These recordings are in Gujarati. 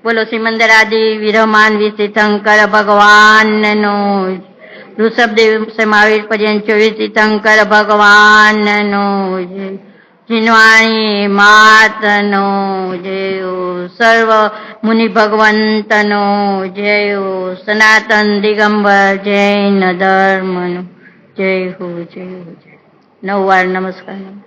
બોલો સિમંદરાદિ વિરહમાન વિશિશંકર ભગવાનનો, ઋષભદેવ મહાવીર પર્યંત 24 તીર્થંકર ભગવાનનો, જીનવાણી માતનો જય, સર્વ મુનિ ભગવંતનો જય, સનાતન દિગંબર જૈન ધર્મનો જય હો જય હો જય. 9 વાર નમસ્કાર.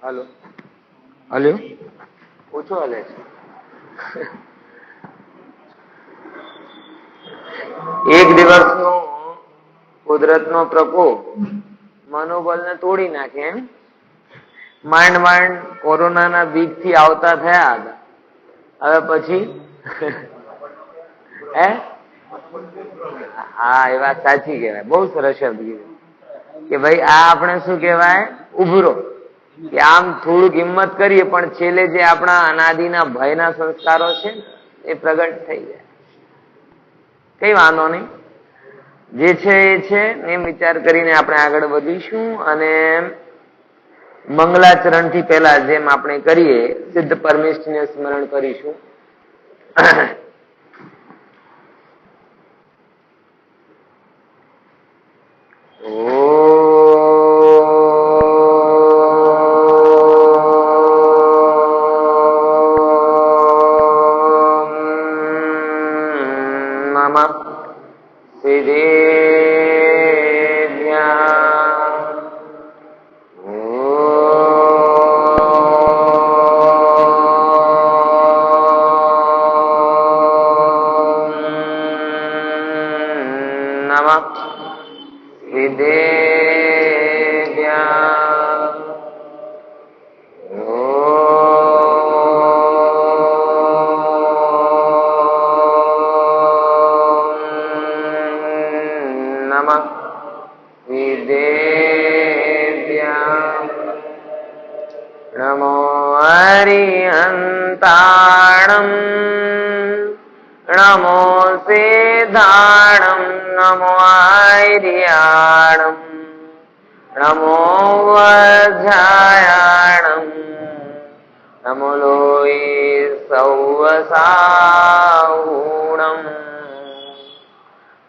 હલો હલો ઓછો હાલે છે. એક દિવસનો કુદરતનો પ્રકોપ મનોબળને તોડી નાખે એમ. માંડ માંડ કોરોનાના બીકથી આવતા થયા હતા. હવે પછી હા એ વાત સાચી કહેવાય. બહુ સરસ શબ્દ કીધું કે ભાઈ આ આપણે શું કહેવાય ઉભરો કે આમ થોડુંક હિંમત કરીએ પણ છેલ્લે જે આપણા અનાદિના ભયના સંસ્કારો છે એ પ્રગટ થઈ જાય. કઈ વાંધો નહીં, જે છે એ છે એમ વિચાર કરીને આપણે આગળ વધીશું. અને મંગલાચરણ થી પહેલા જેમ આપણે કરીએ સિદ્ધ પરમેષ્ઠને સ્મરણ કરીશું.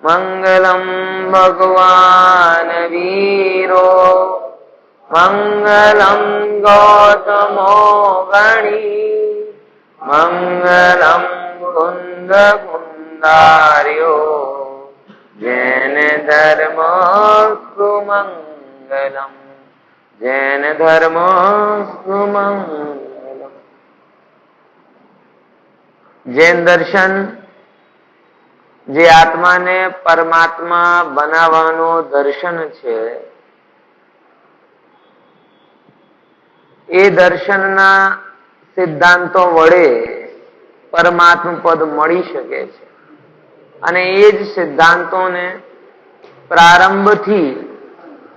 મંગલમ ભગવાન વીરો મંગલમ ગૌતમો ગણી મંગલમ કુંદ કુંદાર્યો જૈન ધર્મ સુમંગલમ જૈન ધર્મ સુમંગલમ. જૈન દર્શન જે આત્માને પરમાત્મા બનાવવાનો દર્શન છે, એ દર્શનના સિદ્ધાંતો વડે પરમાત્મા પદ મળી શકે છે. અને એ જ સિદ્ધાંતોને પ્રારંભથી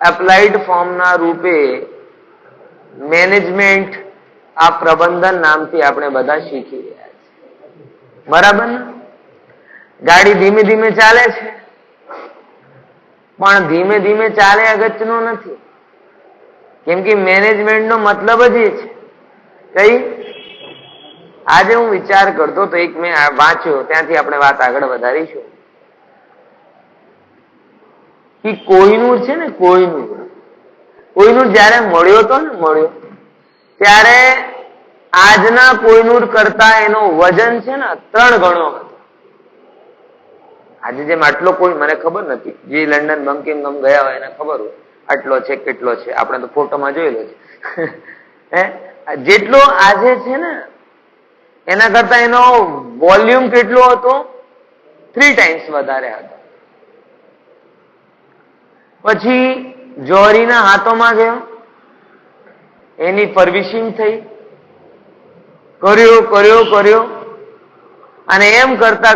એપ્લાઇડ ફોર્મના રૂપે મેનેજમેન્ટ આ પ્રબંધન નામથી આપણે બધા શીખી રહ્યા છીએ. બરાબર ને? ગાડી ધીમે ધીમે ચાલે છે, પણ ધીમે ધીમે ચાલે અગત્યનો નથી. કેમ કે મેનેજમેન્ટનો મતલબ જ એ છે. કઈ આજે હું વિચાર કરતો તો એક મેં વાંચ્યો, ત્યાંથી આપણે વાત આગળ વધારીશું, કે કોહિનૂર છે ને, કોહિનૂર જયારે મળ્યો ત્યારે આજના કોહિનૂર કરતા એનો વજન છે ને 3 ગણો હતો. આજે જેમ આટલો કોઈ મને ખબર નથી, જે લંડન બંકિંગહામ ગયા હોય એને ખબર હોય આટલો છે કેટલો છે, આપણે તો ફોટોમાં જોયેલો છે. જેટલો આજે છે ને એના કરતા એનો વોલ્યુમ કેટલો હતો? 3 ટાઈમ્સ વધારે હતો. પછી જોહરીના હાથોમાં ગયો, એની સર્વિસિંગ થઈ, કર્યો અને એમ કરતા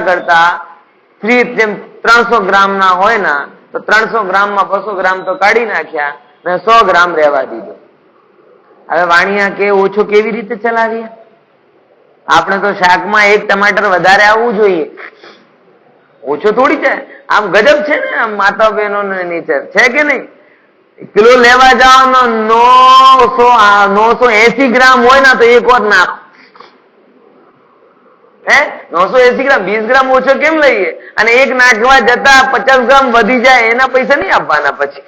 જેમ 300 ગ્રામના હોય ને તો 300 ગ્રામમાં 200 ગ્રામ તો કાઢી નાખ્યા અને 100 ગ્રામ રહેવા દીધો. હવે વાણિયા કે ઓછો કેવી રીતે ચલાવીએ? આપણે તો શાકમાં 1 ટમાટર વધારે આવવું જોઈએ, ઓછો થોડી છે. આમ ગજબ છે ને આમ માતા બહેનો નીચે છે કે નહીં? કિલો લેવા જાઓ ને 980 ગ્રામ હોય ને તો 1 વાર નાખો. 980 ગ્રામ 20 ગ્રામ ઓછો કેમ લઈએ? અને 1 નાખવા જતા 50 ગ્રામ વધી જાય, એના પૈસા નહીં આપવાના પછી.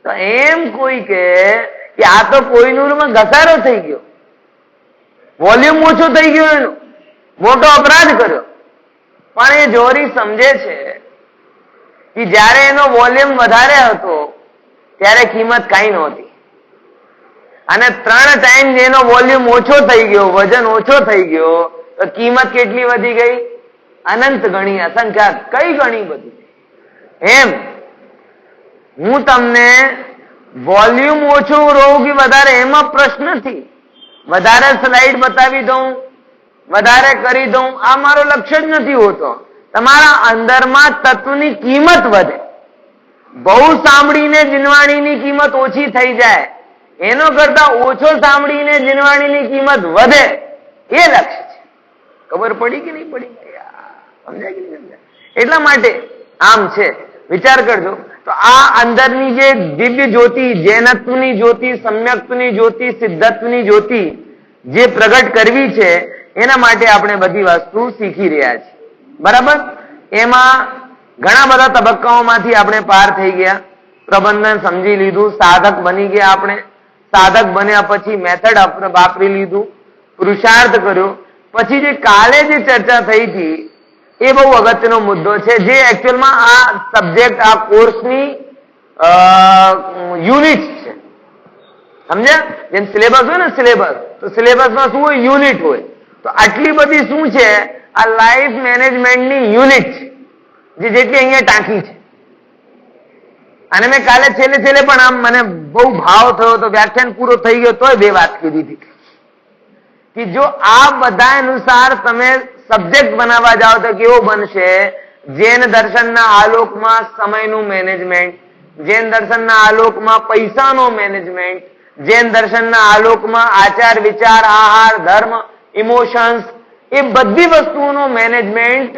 તો એમ કોઈ કે આ તો કોહિનૂરમાં ઘસારો થઈ ગયો, વોલ્યુમ ઓછો થઈ ગયો, એનો મોટો અપરાધ કર્યો. પણ એ જોહરી સમજે છે કે જયારે એનો વોલ્યુમ વધારે હતો ત્યારે કિંમત કાંઈ નહોતી, અને 3 ટાઈમ જેનો વોલ્યુમ ઓછો થઈ ગયો, વજન ઓછો થઈ ગયો, તો કિંમત કેટલી વધી ગઈ? અનંત ગણી, અસંખ્યાત, કઈ ગણી બધી. એમ હું તમને વોલ્યુમ ઓછું રહું કે વધારે એમાં પ્રશ્ન નથી, વધારે સ્લાઇડ બતાવી દઉં, વધારે કરી દઉં, આ મારો લક્ષ્ય જ નથી હોતો. તમારા અંદરમાં તત્વની કિંમત વધે. બહુ સાંભળીને જીનવાણીની કિંમત ઓછી થઈ જાય, એનો કરતા ઓછો સાંભળીને જીનવાણીની કિંમત વધે, એ લક્ષ્ય છે. ખબર પડી કે નહીં પડી? સમજાય કે નહીં સમજાય? એટલા માટે આમ છે, વિચાર કરજો. તો આ અંદરની જે દિવ્ય જ્યોતિ, જૈનત્વની જ્યોતિ, સમ્યક્તની જ્યોતિ, સિદ્ધત્વની જ્યોતિ જે પ્રગટ કરવી છે, એના માટે આપણે બધી વસ્તુ શીખી રહ્યા છીએ. બરાબર? એમાં ઘણા બધા તબક્કાઓમાંથી આપણે પાર થઈ ગયા, પ્રબંધન સમજી લીધું, સાધક બની ગયા. આપણે સાધક બન્યા પછી મેથડ આપણે વાપરી લીધું, પુરુષાર્થ કર્યો. પછી જે કાલે જે ચર્ચા થઈ હતી એ બહુ અગત્યનો મુદ્દો છે, જે એકચ્યુઅલમાં આ સબ્જેક્ટ, આ કોર્સની યુનિટ છે. સમજ્યા? જેમ સિલેબસ હોય ને, તો સિલેબસમાં શું હોય? યુનિટ હોય. તો આટલી બધી શું છે? આ લાઈફ મેનેજમેન્ટની યુનિટ છે, જે જેટલી અહીંયા ટાંકી છે. અને મેં કાલે છેલ્લે પણ આમ મને બહુ ભાવ થયો તો વ્યાખ્યાન પૂરો થઈ ગયો તોય 2 વાત કીધી હતી કે જો આ બધા અનુસાર તમે સબ્જેક્ટ બનાવવા જાઓ તો કેવો બનશે? જૈન દર્શનના આલોકમાં સમયનું મેનેજમેન્ટ, જૈન દર્શનના આલોકમાં પૈસાનો મેનેજમેન્ટ, જૈન દર્શનના આલોકમાં આચાર, વિચાર, આહાર, ધર્મ, ઇમોશન્સ, એ બધી વસ્તુઓનો management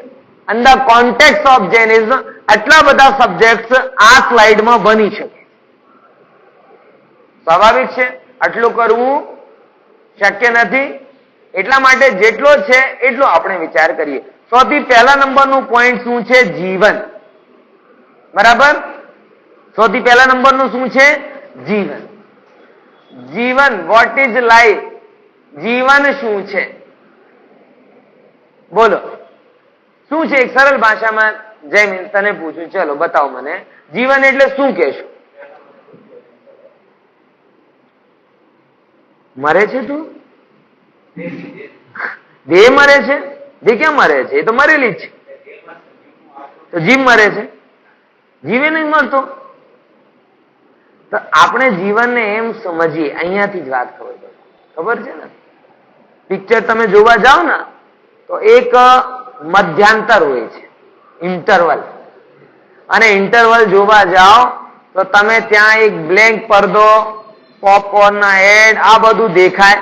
in the context of Jainism. આટલા બધા સબ્જેક્ટ્સ આ સ્લાઇડમાં બની શકે. સ્વાભાવિક છે, આટલું કરવું શક્ય નથી. એટલા માટે જેટલો છે એટલો આપણે વિચાર કરીએ. સૌથી પહેલા નંબરનું પોઈન્ટ શું છે? જીવન. બરાબર? સૌથી પહેલા નંબરનું શું છે? જીવન. જીવન, વોટ ઇઝ લાઈફ? જીવન શું છે? બોલો શું છે? એક સરળ ભાષામાં જયમીન તને પૂછું, ચલો બતાવો મને, જીવન એટલે શું કહેશો? મરે છે તું? દેહ મરે છે? દેહ ક્યાં મરે છે? એ તો મરેલી જ છે. તો જીવ મરે છે? જીવે નહીં મરતો. તો આપણે જીવનને એમ સમજીએ, અહીંયાથી જ વાત ખબર છે ને? પિક્ચર તમે જોવા જાઓ ને તો એક મધ્યાંતર હોય છે, ઇન્ટરવલ. અને ઇન્ટરવલ જોવા જાઓ તો તમે ત્યાં એક બ્લેન્ક પડદો, પોપકોર્ન ના એડ, આ બધું દેખાય.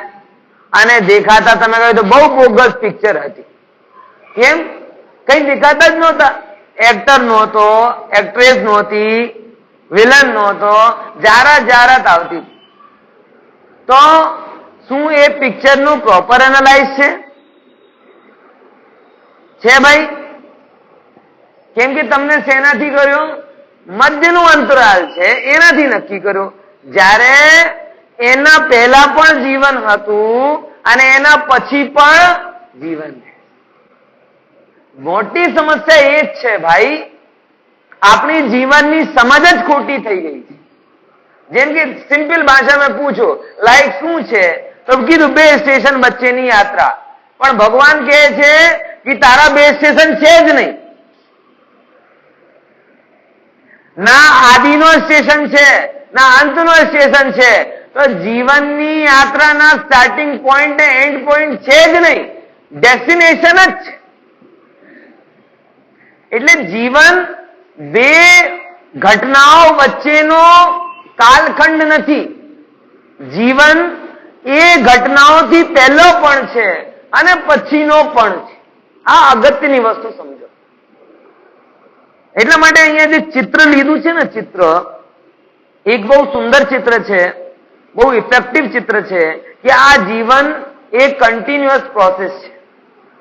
અને દેખાતા તમે કહ્યું તો બહુ બોગસ પિક્ચર હતી. કેમ? કઈ દેખાતા જ નહોતા. એક્ટર નહોતો, એક્ટ્રેસ નહોતી, વિલન નહોતો, જારાત આવતી. તો શું એ પિક્ચર નું પ્રોપર એનાલાઇઝ છે ભાઈ? કેમ કે તમને શેનાથી કર્યું? મધ્યનું અંતરાલ છે એનાથી નક્કી કર્યું. જ્યારે એના પહેલા પણ જીવન હતું અને એના પછી પણ જીવન છે. મોટી સમસ્યા એ જ છે ભાઈ, આપણી જીવનની સમજ જ ખોટી થઈ ગઈ છે. જેમ કે સિમ્પલ ભાષામાં પૂછો, લાઈફ શું છે? તો કીધું 2 સ્ટેશન વચ્ચેની યાત્રા. પણ ભગવાન કહે છે કે તારા 2 સ્ટેશન છે જ નહીં. ના આદિનો સ્ટેશન છે, ના અંતનો સ્ટેશન છે. તો જીવનની યાત્રાના સ્ટાર્ટિંગ પોઈન્ટ ને એન્ડ પોઈન્ટ છે જ નહીં, ડેસ્ટિનેશન જ છે. એટલે જીવન 2 ઘટનાઓ વચ્ચેનો કાલખંડ નથી. જીવન એ ઘટનાઓથી પહેલો પણ છે અને પછીનો પણ છે. આ અગત્યની વસ્તુ સમજો. એટલા માટે અહીંયા જે ચિત્ર લીધું છે ને, ચિત્ર એક બહુ સુંદર ચિત્ર છે, બહુ ઇફેક્ટિવ ચિત્ર છે કે આ જીવન એક કન્ટિન્યુઅસ પ્રોસેસ છે.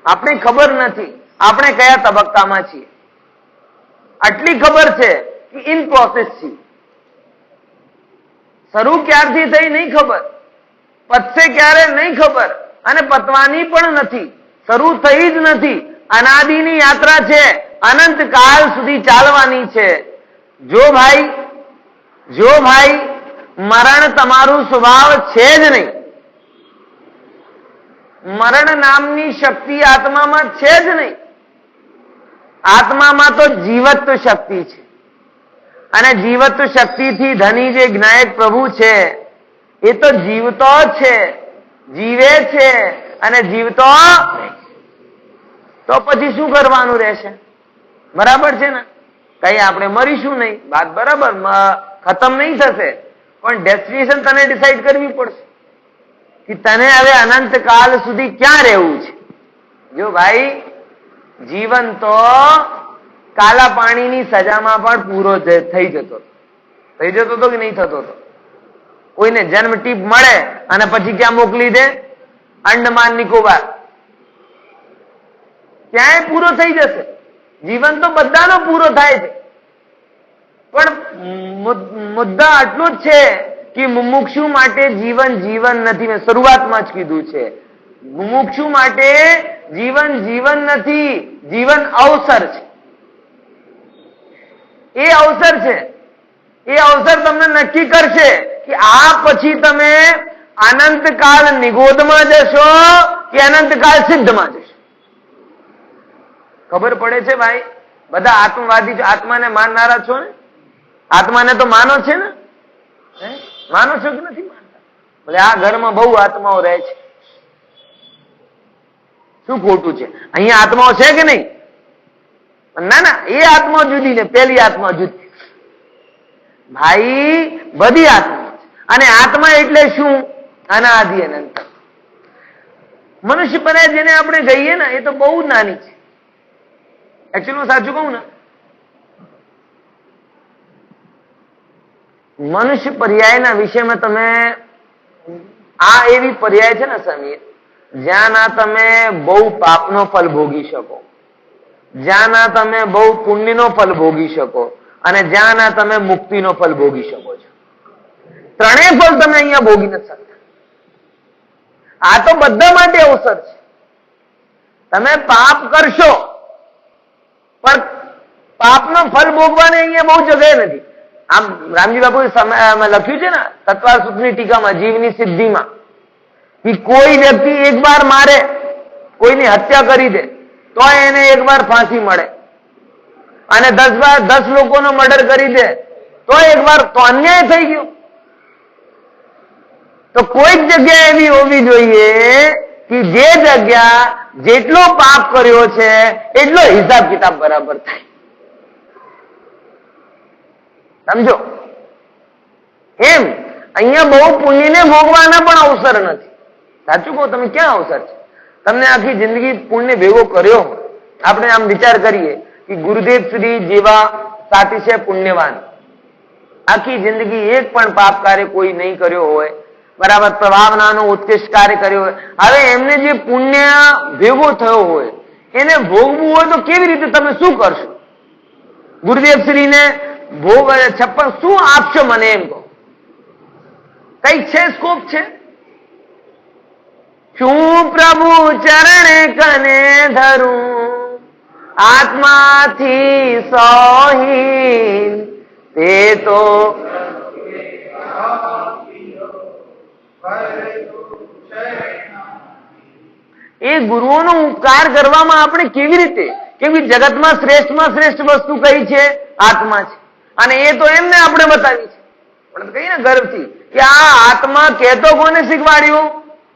આપણે ખબર નથી આપણે કયા તબક્કામાં છીએ. આટલી ખબર છે કે ઇન પ્રોસેસ છે. શરૂ ક્યારથી થઈ નહીં ખબર, પતશે ક્યારે નહીં ખબર, અને પતવાની પણ નથી. શરૂ થઈ જ નથી. અનાદિની યાત્રા છે, અનંત કાળ સુધી ચાલવાની છે. જો ભાઈ મરણ તમારું સ્વભાવ છે જ નહીં. મરણ નામની શક્તિ આત્મામાં છે જ નહીં. આત્મામાં તો જીવત્વ શક્તિ છે. અને જીવત્વ શક્તિથી ધની જે જ્ઞાયક પ્રભુ છે એ તો જીવતો છે, જીવે છે અને જીવતો. તો પછી શું કરવાનું રહેશે? બરાબર છે ને? કઈ આપણે મરીશું નહીં, વાત બરાબર, ખતમ નહીં થશે. પણ ડેસ્ટિનેશન તને ડિસાઈડ કરવી પડશે કે તને હવે અનંત કાળ સુધી ક્યાં રહેવું છે. જો ભાઈ જીવન તો કાલા પાણીની સજામાં પણ પૂરો થઈ જતો હતો કે નહીં થતો હતો? કોઈને જન્મ ટીપ મળે અને પછી ક્યાં મોકલી દે? અંડમાન નિકોબાર. ક્યાંય પૂરો થઈ જશે. જીવન તો બધાનો પૂરો થાય છે. પણ મુદ્દા આટલું જ છે કે મુમુક્ષુ માટે જીવન નથી. મેં શરૂઆતમાં જ કીધું છે, મુમુક્ષુ માટે જીવન નથી, જીવન અવસર છે. એ અવસર છે. એ અવસર તમને નક્કી કરશે કે આ પછી તમે અનંતકાળ નિગોદમાં જશો કે અનંતકાળ સિદ્ધમાં જશો. ખબર પડે છે ભાઈ? બધા આત્મવાદી, આત્માને માનનારા છો ને? આત્માને તો માનો છે ને? માનો છો કે નથી માનતા? ભલે આ ઘરમાં બહુ આત્માઓ રહે છે. શું ખોટું છે? અહીંયા આત્માઓ છે કે નહીં? ના, એ આત્મા જુદી ને પેલી આત્મા જુદી. ભાઈ બધી આત્મા છે. અને આત્મા એટલે શું? અનાદિ અનંત. મનુષ્ય પર્યાય જેને આપણે કહીએ ને એ તો બહુ નાની છે. એકચ્યુઅલી સાચું કહું ને, મનુષ્ય પર્યાયના વિષયમાં તમે આ એવી પર્યાય છે ને સમીર, જ્યાં ના તમે બહુ પાપનો ફલ ભોગી શકો, જ્યાં ના તમે બહુ પુણ્યનો ફલ ભોગી શકો, અને જ્યાં ના તમે મુક્તિનો ફલ ભોગી શકો છો. ત્રણેય ફલ તમે અહીંયા ભોગી નથી શકતા. આ તો બધા માટે અવસર છે. તમે પાપ કરશો પણ પાપનો ફલ ભોગવાને અહીંયા બહુ જગ્યાએ નથી. આમ રામજી બાપુએ લખ્યું છે ને તત્વાર સુખની ટીકામાં, જીવની સિદ્ધિમાં, કે કોઈ વ્યક્તિ એક વાર મારે, કોઈની હત્યા કરી દે તો એને એક વાર ફાંસી મળે, અને 10 લોકોનો મર્ડર કરી દે તો એક વાર, તો અન્યાય થઈ ગયો. તો કોઈક જગ્યા એવી હોવી જોઈએ કે જે જગ્યા જેટલો પાપ કર્યો છે એટલો હિસાબ કિતાબ બરાબર થાય. સમજો? એમ અહીંયા બહુ પુણ્યને ભોગવાના પણ અવસર નથી. સાચું કહો, તમે ક્યાં અવસર છે? તમને આખી જિંદગી પુણ્ય ભેગો કર્યો. આપણે આમ વિચાર કરીએ કે ગુરુદેવ શ્રી જેવા સાથી છે પુણ્યવાન, આખી જિંદગી એક પણ પાપ કાર્ય કોઈ નહીં કર્યો હોય, બરાબર, પ્રભાવનાનો ઉત્કૃષ્ટ કાર્ય કર્યો હોય, હવે એમને જે પુણ્ય ભેગો થયો હોય એને ભોગવું હોય તો કેવી રીતે, તમે શું કરશો? ગુરુદેવ શ્રીને ભોગ 56 શું આપશો મને એમ કહો? કઈક છે, સ્કોપ છે? શું પ્રભુ ચરણે કને ધરું, આત્માથી સોહીન તે તો એ ગુરુઓનો ઉપકાર કરવામાં આપણે કેવી રીતે, કેમ કે જગતમાં શ્રેષ્ઠમાં શ્રેષ્ઠ વસ્તુ કઈ છે? આત્મા છે. અને એ તો એમને આપણે બતાવી છે, પણ કહીએ ને ગર્વથી કે આ આત્મા કહેતો કોને શીખવાડ્યું?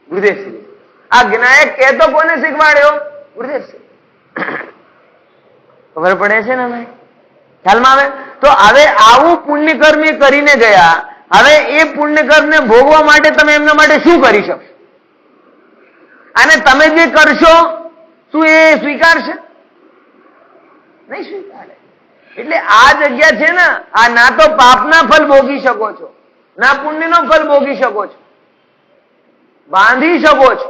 ગુરુદેવશ્રી. આ જ્ઞાયક કહેતો કોને શીખવાડ્યો? ગુરુદેવશ્રી. ખબર પડે છે ને ભાઈ? ખ્યાલમાં આવે? તો હવે આવું પુણ્ય કર્મ એ કરીને ગયા, હવે એ પુણ્ય કર્મને ભોગવા માટે તમે એમના માટે શું કરી શકશો? અને તમે જે કરશો શું એ સ્વીકારશે? નહીં સ્વીકારે. એટલે આ જગ્યા છે ને, આ ના તો પાપના ફલ ભોગી શકો છો, ના પુણ્યનો ફલ ભોગી શકો છો. બાંધી શકો છો,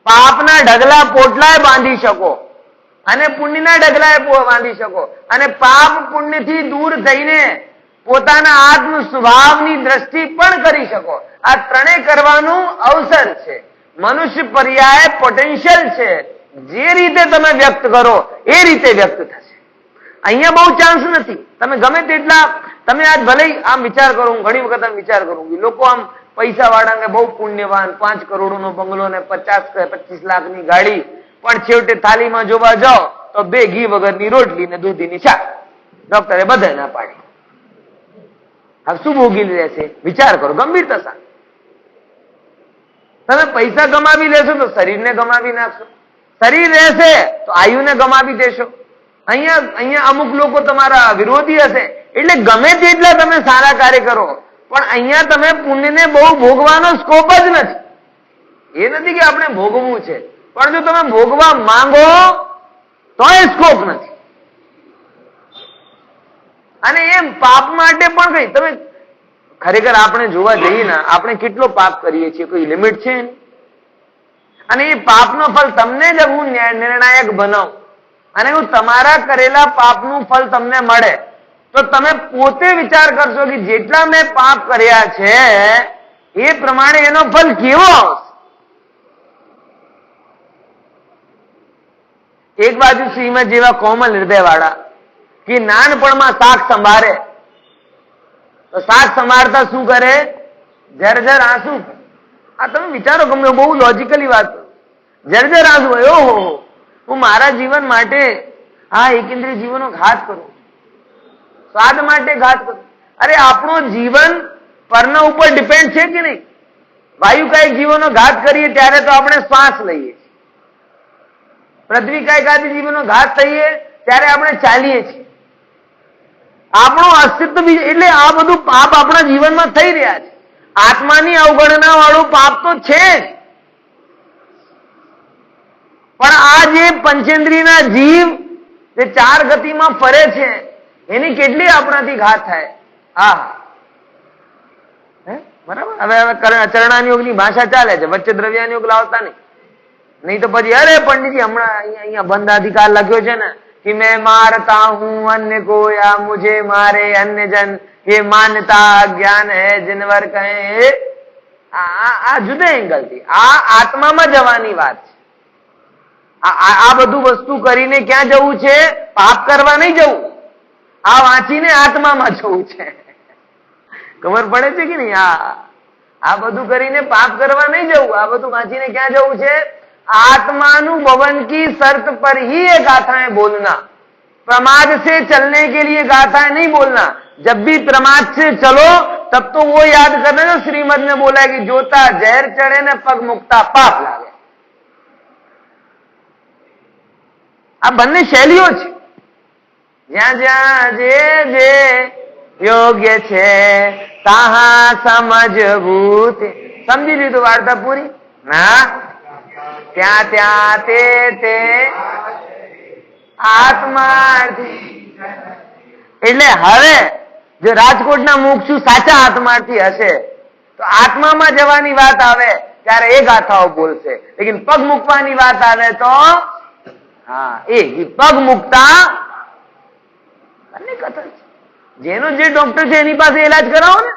પાપના ઢગલા પોટલાય બાંધી શકો અને પુણ્યના ઢગલાય બાંધી શકો, અને પાપ પુણ્યથી દૂર થઈને પોતાના આત્મ સ્વભાવની દ્રષ્ટિ પણ કરી શકો. આ ત્રણેય કરવાનું અવસર છે. મનુષ્ય પર્યાય પોટેન્શિયલ છે. જે રીતે તમે વ્યક્ત કરો એ રીતે વ્યક્ત થશે. અહીંયા બહુ ચાન્સ નથી. તમે ગમે તેટલા, તમે આજ ભલે આમ વિચાર કરો, હું ઘણી વખત આમ વિચાર કરું કે લોકો આમ પૈસા વાળાને બહુ પુણ્યવાન, 5 કરોડનો બંગલો ને 25 લાખની ગાડી, પણ છેવટે થાળીમાં જોવા જાઓ તો 2 ઘી વગરની રોટલી ને દૂધીની શાક. ડોક્ટરે બધા ના પાડી. હવે શું ભોગી લેશે? વિચાર કરો ગંભીરતા સાથે. તમે પૈસા ગમાવી લેશો તો શરીરને ગમાવી નાખશો, શરીર રહેશે તો આયુને ગમાવી દેશો. અહીંયા અમુક લોકો તમારા વિરોધી હશે, એટલે ગમે તેટલા તમે સારા કાર્ય કરો પણ અહીંયા તમે પુણ્યને બહુ ભોગવાનો સ્કોપ જ નથી. એ નથી કે આપણે ભોગવવું છે, પણ જો તમે ભોગવા માંગો તો એ સ્કોપ નથી. અને એમ પાપ માટે પણ કઈ, તમે ખરેખર આપણે જોવા જઈએ ને, આપણે કેટલો પાપ કરીએ છીએ, કોઈ લિમિટ છે? અને એ પાપનો ફલ તમને જ હું નિર્ણાયક બનાવું અને હું તમારા કરેલા પાપનું ફલ તમને મળે, તો તમે પોતે વિચાર કરશો કે જેટલા મેં પાપ કર્યા છે એ પ્રમાણે એનો ફલ કેવો આવશે. એક બાજુ શ્રીમદ જેવા કોમલ હૃદય વાળા કે નાનપણમાં શાક સંભાળે તો શાક સંભાળતા શું કરે? જર્જર આંસુ. આ તમે વિચારો, ગમે બહુ લોજિકલી વાત કરું, જર્જર આંસુ હોય, ઓહો હું મારા જીવન માટે આ એકેન્દ્રિય જીવનનો ઘાત કરું, સ્વાદ માટે ઘાત કરું. અરે આપણું જીવન પરના ઉપર ડિપેન્ડ છે કે નહીં? વાયુકાયિક જીવનનો ઘાત કરીએ ત્યારે તો આપણે શ્વાસ લઈએ છીએ, પૃથ્વીકાયિક આદિ જીવનનો ઘાત થઈએ ત્યારે આપણે ચાલીએ છીએ. આપણું અસ્તિત્વ એટલે આ બધું પાપ આપણા જીવનમાં થઈ રહ્યા છે. આત્માની અવગણના વાળું પાપ તો છે જ, પણ આ જે પંચેન્દ્રિયના જીવ જે 4 ગતિમાં ફરે છે એની કેટલી આપણાથી ઘાત થાય. બરાબર. હવે ચરણાનિયોગની ભાષા ચાલે છે, વચ્ચે દ્રવ્યાનિયોગ લાવતા નહીં તો પછી અરે પંડિતજી હમણાં અહીંયા બંધ અધિકાર લખ્યો છે ને कि मैं मारता हूं अन्य को या मुझे मारे अन्य जन, ये मान्यता ज्ञान है जिनवर कहे. આ જુદા એંગલ થી આ આત્મામાં જવાની વાત છે. આ બધું વસ્તુ કરીને ક્યાં જવું છે? પાપ કરવા નહીં જવું, આ વાંચીને આત્મામાં જવું છે. ખબર પડે છે કે નહીં? આ બધું કરીને પાપ કરવા નહીં જવું, આ બધું વાંચીને ક્યાં જવું છે? आत्मानु भवन की शर्त पर ही ये गाथाएं बोलना, प्रमाद से चलने के लिए गाथाएं नहीं बोलना। जब भी प्रमाद से चलो तब तो वो याद करना जो श्रीमद ने बोला है कि जोता जहर चढ़े ने पग मुक्ता पाप लागे। આ બંને શૈલીઓ છે, જ્યાં જ્યાં જે જે યોગ્ય છે તાહા સમજવું। સમજી લીધું વાર્તા પૂરી? ના, ત્યાં ત્યાં તે આત્માર્થી। એટલે હવે જો રાજકોટના મુક્ષુ સાચા આત્માર્થી હશે તો આત્મામાં જવાની વાત આવે ત્યારે એ ગાથાઓ બોલશે, લેકિન પગ મૂકવાની વાત આવે તો હા એ પગ મૂકતા બંને કથા છે। જેનો જે ડોક્ટર છે એની પાસે ઇલાજ કરાવો ને,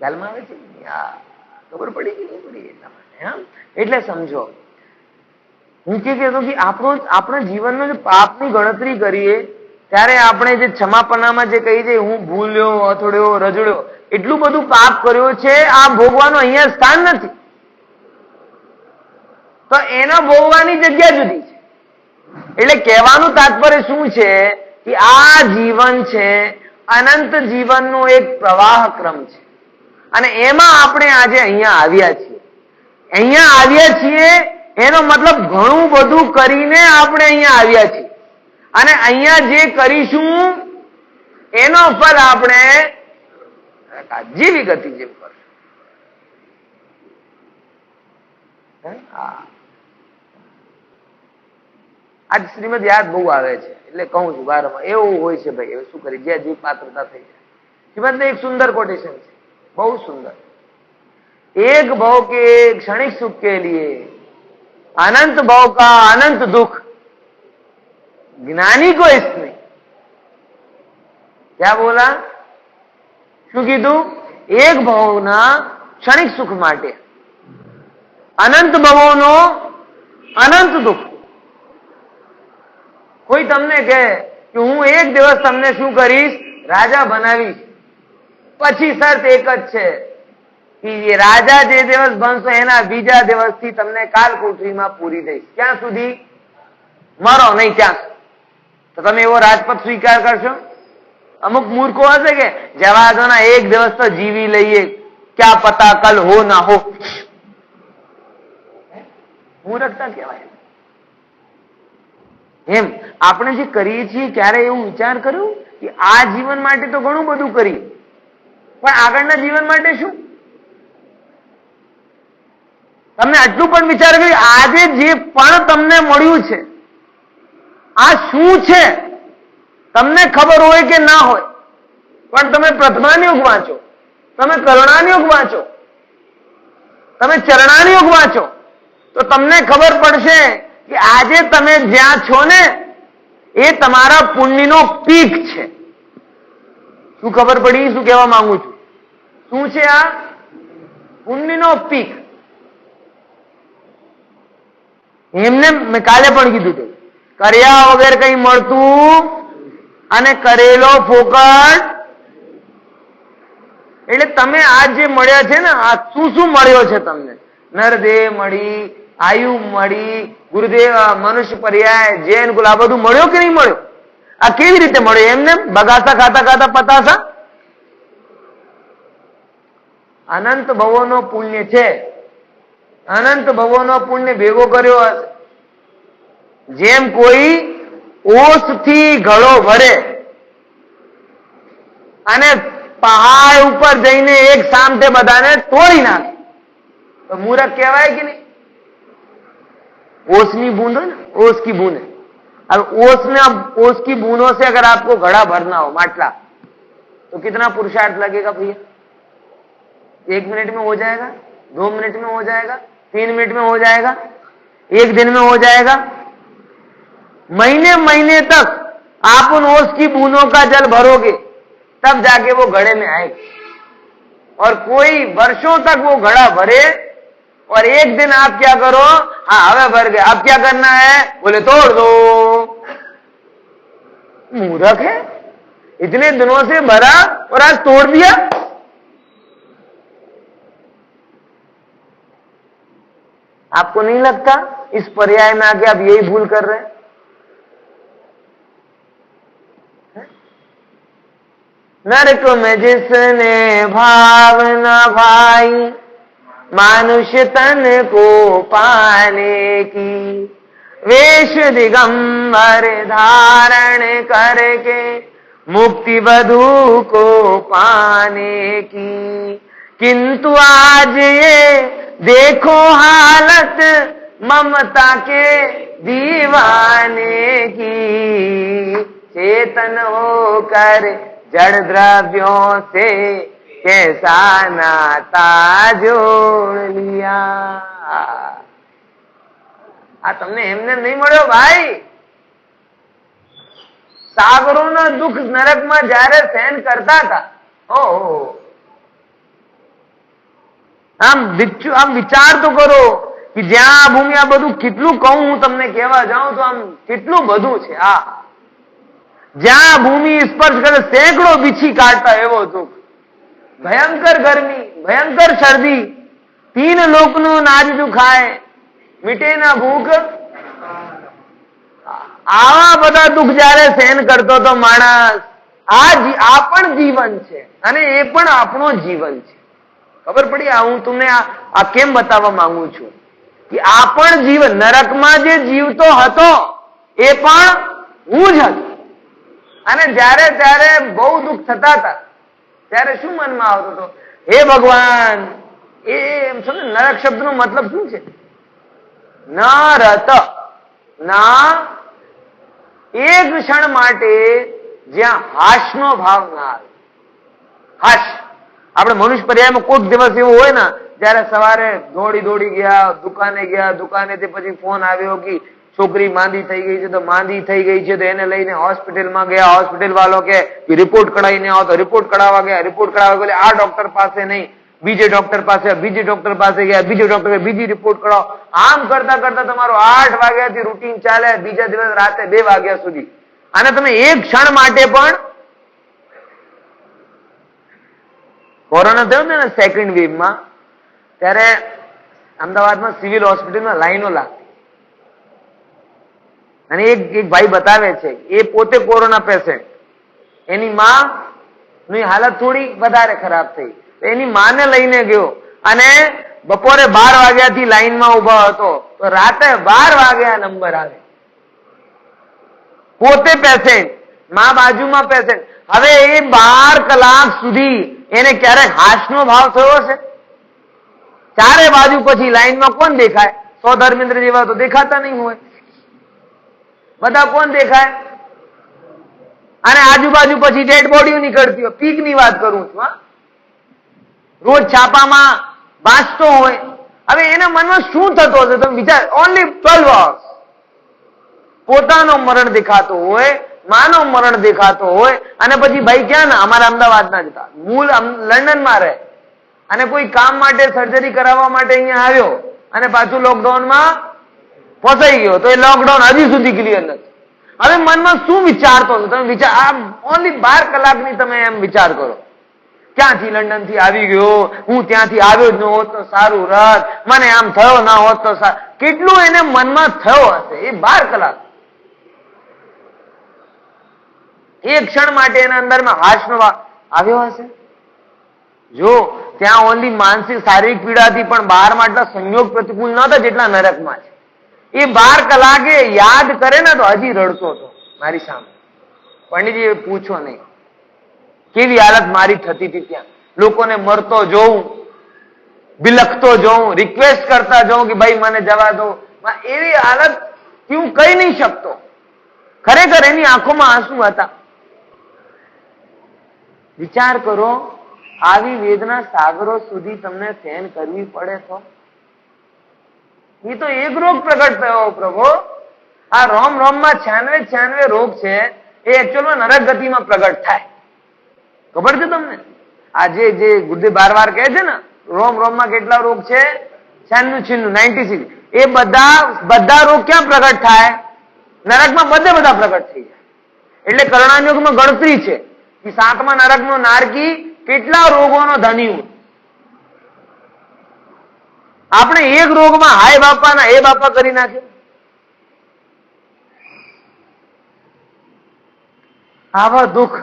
ખ્યાલમાં આવે છે? ખબર પડી કે નહીં પડી એટલા માટે। એટલે સમજો, હું કે કહેતો કે આપણા જીવનનો જે પાપની ગણતરી કરીએ ત્યારે આપણે જે ક્ષમાપનામાં જે કહી દઈએ હું ભૂલ્યો, અથડ્યો, રજડ્યો, એટલું બધું પાપ કર્યો છે, આ ભોગવાનું અહીંયા સ્થાન નથી, તો એનો ભોગવાની જગ્યા જુદી છે। એટલે કહેવાનું તાત્પર્ય શું છે કે આ જીવન છે અનંત જીવનનો એક પ્રવાહ ક્રમ છે, અને એમાં આપણે આજે અહીંયા આવ્યા છીએ। અહીંયા આવ્યા છીએ એનો મતલબ ઘણું બધું કરીને આપણે અહીંયા આવ્યા છીએ, અને અહીંયા જે કરીશું એનો ફળ આપણે જીવી ગતિ જેમ કરશું। આજ શ્રીમદ યાદ બહુ આવે છે એટલે કહું છું વારંવાર, એવું હોય છે ભાઈ, એવું શું કરી જ્યાં જે પાત્રતા થઈ જાય। શ્રીમદ એક સુંદર કોટેશન છે, बहुत सुंदर। एक भाव के क्षणिक सुख के लिए अनंत भाव का अनंत दुख, ज्ञानी को इसमें क्या बोला? શું કીધું? એક ભાવના ક્ષણિક સુખ માટે અનંત ભાવોનો અનંત દુઃખ। કોઈ તમને કહે કે હું એક દિવસ તમને શું કરીશ? રાજા બનાવીશ, પછી શરત એક જ છે કે એ રાજા જે દિવસ બનશો એના બીજા દિવસથી તમને કાલકોઠરીમાં પૂરી દઈશ, ક્યાં સુધી? મરો નહીં ત્યાં। તો તમે એવો રાજપથ સ્વીકાર કરશો? અમુક મૂર્ખો હશે કે જવા દો ના, એક દિવસ તો જીવી લઈએ, ક્યાં પતા કલ હો ના હો। મૂર્ખતા કહેવાય। એમ આપણે જે કરીએ છીએ ક્યારે એવું વિચાર કર્યું કે આ જીવન માટે તો ઘણું બધું કરી, પણ આગળના જીવન માટે શું? તમને આટલું પણ વિચાર કર્યું આજે જે પણ તમને મળ્યું છે આ શું છે? તમને ખબર હોય કે ના હોય, પણ તમે પ્રથમાનિયોગ વાંચો, તમે કરુણાનિયોગ વાંચો, તમે ચરણાનિયોગ વાંચો તો તમને ખબર પડશે કે આજે તમે જ્યાં છો ને એ તમારા પુણ્યનો પીક છે। શું ખબર પડી? શું કહેવા માંગુ છું? શું છે આ? પુણ્યનો પીક। એમને મેં કાલે પણ કીધું હતું, કર્યા વગર કઈ મળતું અને કરેલો ફોકટ। એટલે તમે આજ જે મળ્યા છે ને, આ શું શું મળ્યો છે તમને? નરદેહ મળી, આયુ મળી, ગુરુદેવ મનુષ્ય પર્યાય, જૈન કુલ, આ બધું મળ્યો કે નહીં મળ્યો? આ કેવી રીતે મળ્યો? એમને બગાસા ખાતા ખાતા પતાસા? અનંત ભવોનો પુણ્ય છે, અનંત ભવોનો પુણ્ય ભેગો કર્યો હશે। જેમ કોઈ ઓસથી ઘડો ભરે અને પહાડ ઉપર જઈને એક સામટે બધાને તોડી નાખે તો મૂર્ખ કહેવાય કે નહીં? ओस की बूंद है ना, ओस की बूंद है। अब ओस की बूंदों से अगर आपको घड़ा भरना हो, माटला, तो कितना पुरुषार्थ लगेगा भैया? 1 मिनट में हो जाएगा, 2 मिनट में हो जाएगा, 3 मिनट में हो जाएगा, 1 दिन में हो जाएगा? महीने महीने तक आप उन ओस की बूंदों का जल भरोगे तब जाके वो घड़े में आएगा। और कोई वर्षों तक वो घड़ा भरे और एक दिन आप क्या करो, हाँ हवे भर गए, अब क्या करना है? बोले तोड़ दो। मूर्ख है, इतने दिनों से भरा और आज तोड़ दिया। आपको नहीं लगता इस पर्याय में आके आप यही भूल कर रहे हैं? नरक में जिसने भावना भाई मानुष्य तन को पाने की, वेश दिगंबर धारण करके मुक्ति वधु को पाने की। किंतु आज ये देखो हालत ममता के दीवाने की, चेतन होकर जड़ द्रव्यों से कैसा नाता जोड़ लिया। આ તમને એમને નહીં મળ્યો ભાઈ? સાગરોનો દુઃખ નરકમાં જ્યારે સહન કરતા હતા, ઓહો, આમ વિચાર તો કરો કે જ્યાં આ ભૂમિ, આ બધું કેટલું કહું હું તમને કહેવા જાઉં તો આમ કેટલું બધું છે. આ જ્યાં ભૂમિ સ્પર્શ કરે સેંકડો બીછી કાઢતા એવો દુઃખ, ભયંકર ગરમી, ભયંકર શરદી, 3 લોકનું નાજ દુખાય, મીટે ના ભૂખ. આવા બધા દુઃખ જયારે સહન કરતો તો માણસ, આ પણ જીવન છે અને એ પણ આપણો જીવન છે. ખબર પડી? આ હું તમને આ કેમ બતાવવા માંગુ છું કે આ પણ જીવન, નરકમાં જે જીવતો હતો એ પણ હું જ હતો. અને જ્યારે ત્યારે બહુ દુઃખ થતા હતા ત્યારે શું મનમાં આવતું હતું? હે ભગવાન, એ એમ છો ને, નરક શબ્દનો મતલબ શું છે? નરત, ના એક ક્ષણ માટે જ્યાં હાશનો ભાવ ના આવે. હાશ આપણે મનુષ્ય પર્યાયમાં કોઈક દિવસ એવો હોય ને, જયારે સવારે દોડી ગયા, દુકાનેથી પછી ફોન આવ્યો કે છોકરી માંદી થઈ ગઈ છે, તો માંદી થઈ ગઈ છે તો એને લઈને હોસ્પિટલમાં ગયા. હોસ્પિટલ વાળો કે રિપોર્ટ કઢાઈને આવો, તો રિપોર્ટ કઢાવવા ગયા. રિપોર્ટ કઢાવવા ગયા, આ ડોક્ટર પાસે નહીં, બીજે ડોક્ટર પાસે, બીજે ડોક્ટર પાસે ગયા, બીજે ડોક્ટર બીજી રિપોર્ટ કઢાવો. આમ કરતા કરતા તમારો 8 વાગ્યાથી રૂટીન ચાલે, બીજા દિવસ રાતે 2 વાગ્યા સુધી. અને તમે એક ક્ષણ માટે પણ, કોરોના થયો ને સેકન્ડ વેવમાં, ત્યારે અમદાવાદમાં સિવિલ હોસ્પિટલમાં લાઈનો લાગતી. અને એક ભાઈ બતાવે છે, એ પોતે કોરોના પેશન્ટ, એની માં ની હાલત થોડી વધારે ખરાબ થઈ, એની માને લઈને ગયો અને બપોરે 12 વાગ્યાથી લાઈનમાં ઉભો હતો, તો રાતે 12 વાગ્યા નંબર આવે. પોતે પેશન્ટ, માં બાજુમાં પેશન્ટ. હવે એ 12 કલાક સુધી એને ક્યારેક હાશનો ભાવ થયો હશે? ચારે બાજુ પછી લાઈનમાં કોણ દેખાય? 100 ધર્મેન્દ્ર જેવા તો દેખાતા નહીં હોય. બધા કોણ દેખાય? અને આજુબાજુ પછી ડેડ બોડીઓ નીકળતી હોય. પીકની વાત કરું છું. રોજ છાપામાં વાંચતો હોય. હવે એના મનમાં શું થતો હશે તમે વિચાર. ઓનલી 12 hours પોતાનો મરણ દેખાતો હોય, માનો મરણ દેખાતો હોય, અને પછી ભાઈ ક્યાં ના, અમારા અમદાવાદના જ હતા, મૂળ લંડનમાં રહે, અને કોઈ કામ માટે સર્જરી કરાવવા માટે અહીંયા આવ્યો અને પાછું લોકડાઉનમાં ફસાઈ ગયો, તો એ લોકડાઉન હજી સુધી ક્લિયર નથી. હવે મનમાં શું વિચારતો હતો તમે વિચાર. આ ઓનલી 12 કલાકની તમે એમ વિચાર કરો. ક્યાંથી લંડન થી આવી ગયો, હું ત્યાંથી આવ્યો જ ન હોત તો સારું રત, મને આમ થયો ના હોત તો સારું. કેટલું એને મનમાં થયો હશે એ 12 કલાક. એક ક્ષણ માટે એના અંદરમાં હાશનો આવ્યો હશે. જો ત્યાં ઓનલી માનસિક શારીરિક પીડાથી પણ બહારમાં એટલા સંયોગ પ્રતિકૂળ ન હતા જેટલા નરકમાં છે. એ 12 કલાકે યાદ કરે ને તો હજી રડતો હતો મારી સામે. પંડિતજી પૂછો નહીં કેવી હાલત મારી થતી હતી ત્યાં. લોકોને મરતો જોઉં, બિલખતો જોઉં, રિક્વેસ્ટ કરતા જોઉં કે ભાઈ મને જવા દો. એવી હાલત હું કહી નહીં શકતો. ખરેખર એની આંખોમાં આંસુ હતા. વિચાર કરો, આવી વેદના સાગરો સુધી તમને સહન કરવી પડે તો? એ તો એક રોગ પ્રગટ થયો પ્રભુ. આ રોમ માં 96 રોગ છે, એ એકચ્યુઅલમાં નરક ગતિમાં પ્રગટ થાય. ખબર છે તમને? આ જે ગુરુદેવ બાર કહે છે ને, રોમમાં કેટલા રોગ છે? 96 એ બધા રોગ ક્યાં પ્રગટ થાય? નરકમાં બધા પ્રગટ થઈ જાય. એટલે કર્ણાયુગમાં ગણતરી છે કે 7મા નરકનો નારકી કેટલા રોગોનો ધની હોય. આપણે એક રોગમાં હાય બાપાના એ બાપા કરી નાખે. આવા દુઃખ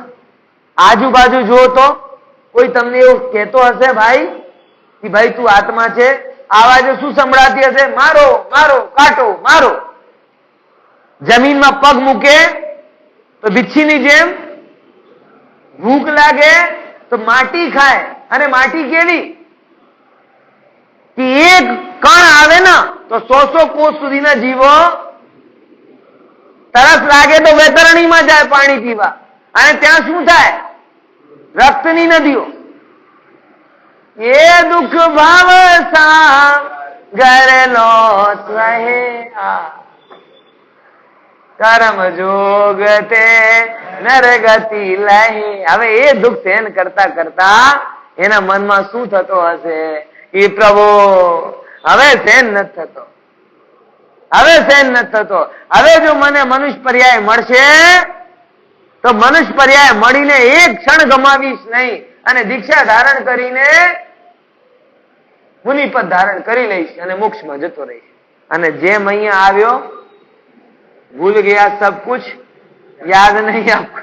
આજુબાજુ જુઓ તો કોઈ તમને એવું કહેતો હશે ભાઈ કે ભાઈ તું આત્મા છે, આવાજ શું સંભળાતી હશે? મારો મારો કાંટો મારો. જમીનમાં પગ મૂકે તો બિચ્છીની જેમ, ભૂખ લાગે તો માટી ખાય. અને માટી કેવી કે એક કણ આવે ને તો 100 કોષ સુધીના જીવો, તરસ લાગે તો વેતરણીમાં જાય પાણી પીવા, અને ત્યાં શું થાય? રક્તની નદીઓ. એ દુઃખ ભાવ સાગરનો રહે કર્મ જોગ તે નરગતિ લહે. હવે એ દુઃખ સહન કરતા કરતા એના મનમાં શું થતો હશે? એ પ્રભુ હવે સહન નથી થતો, હવે સહન નથી થતો. હવે જો મને મનુષ્ય પર્યાય મળશે તો મનુષ્ય પર્યાય મળીને એક ક્ષણ ગમાવીશ નહીં, અને દીક્ષા ધારણ કરીને મુનિપદ ધારણ કરી લઈશ અને મોક્ષમાં જતો રહીશ. અને જેમ અહીંયા આવ્યો, ભૂલ ગયા સબ કુછ, યાદ નહીં આપકો,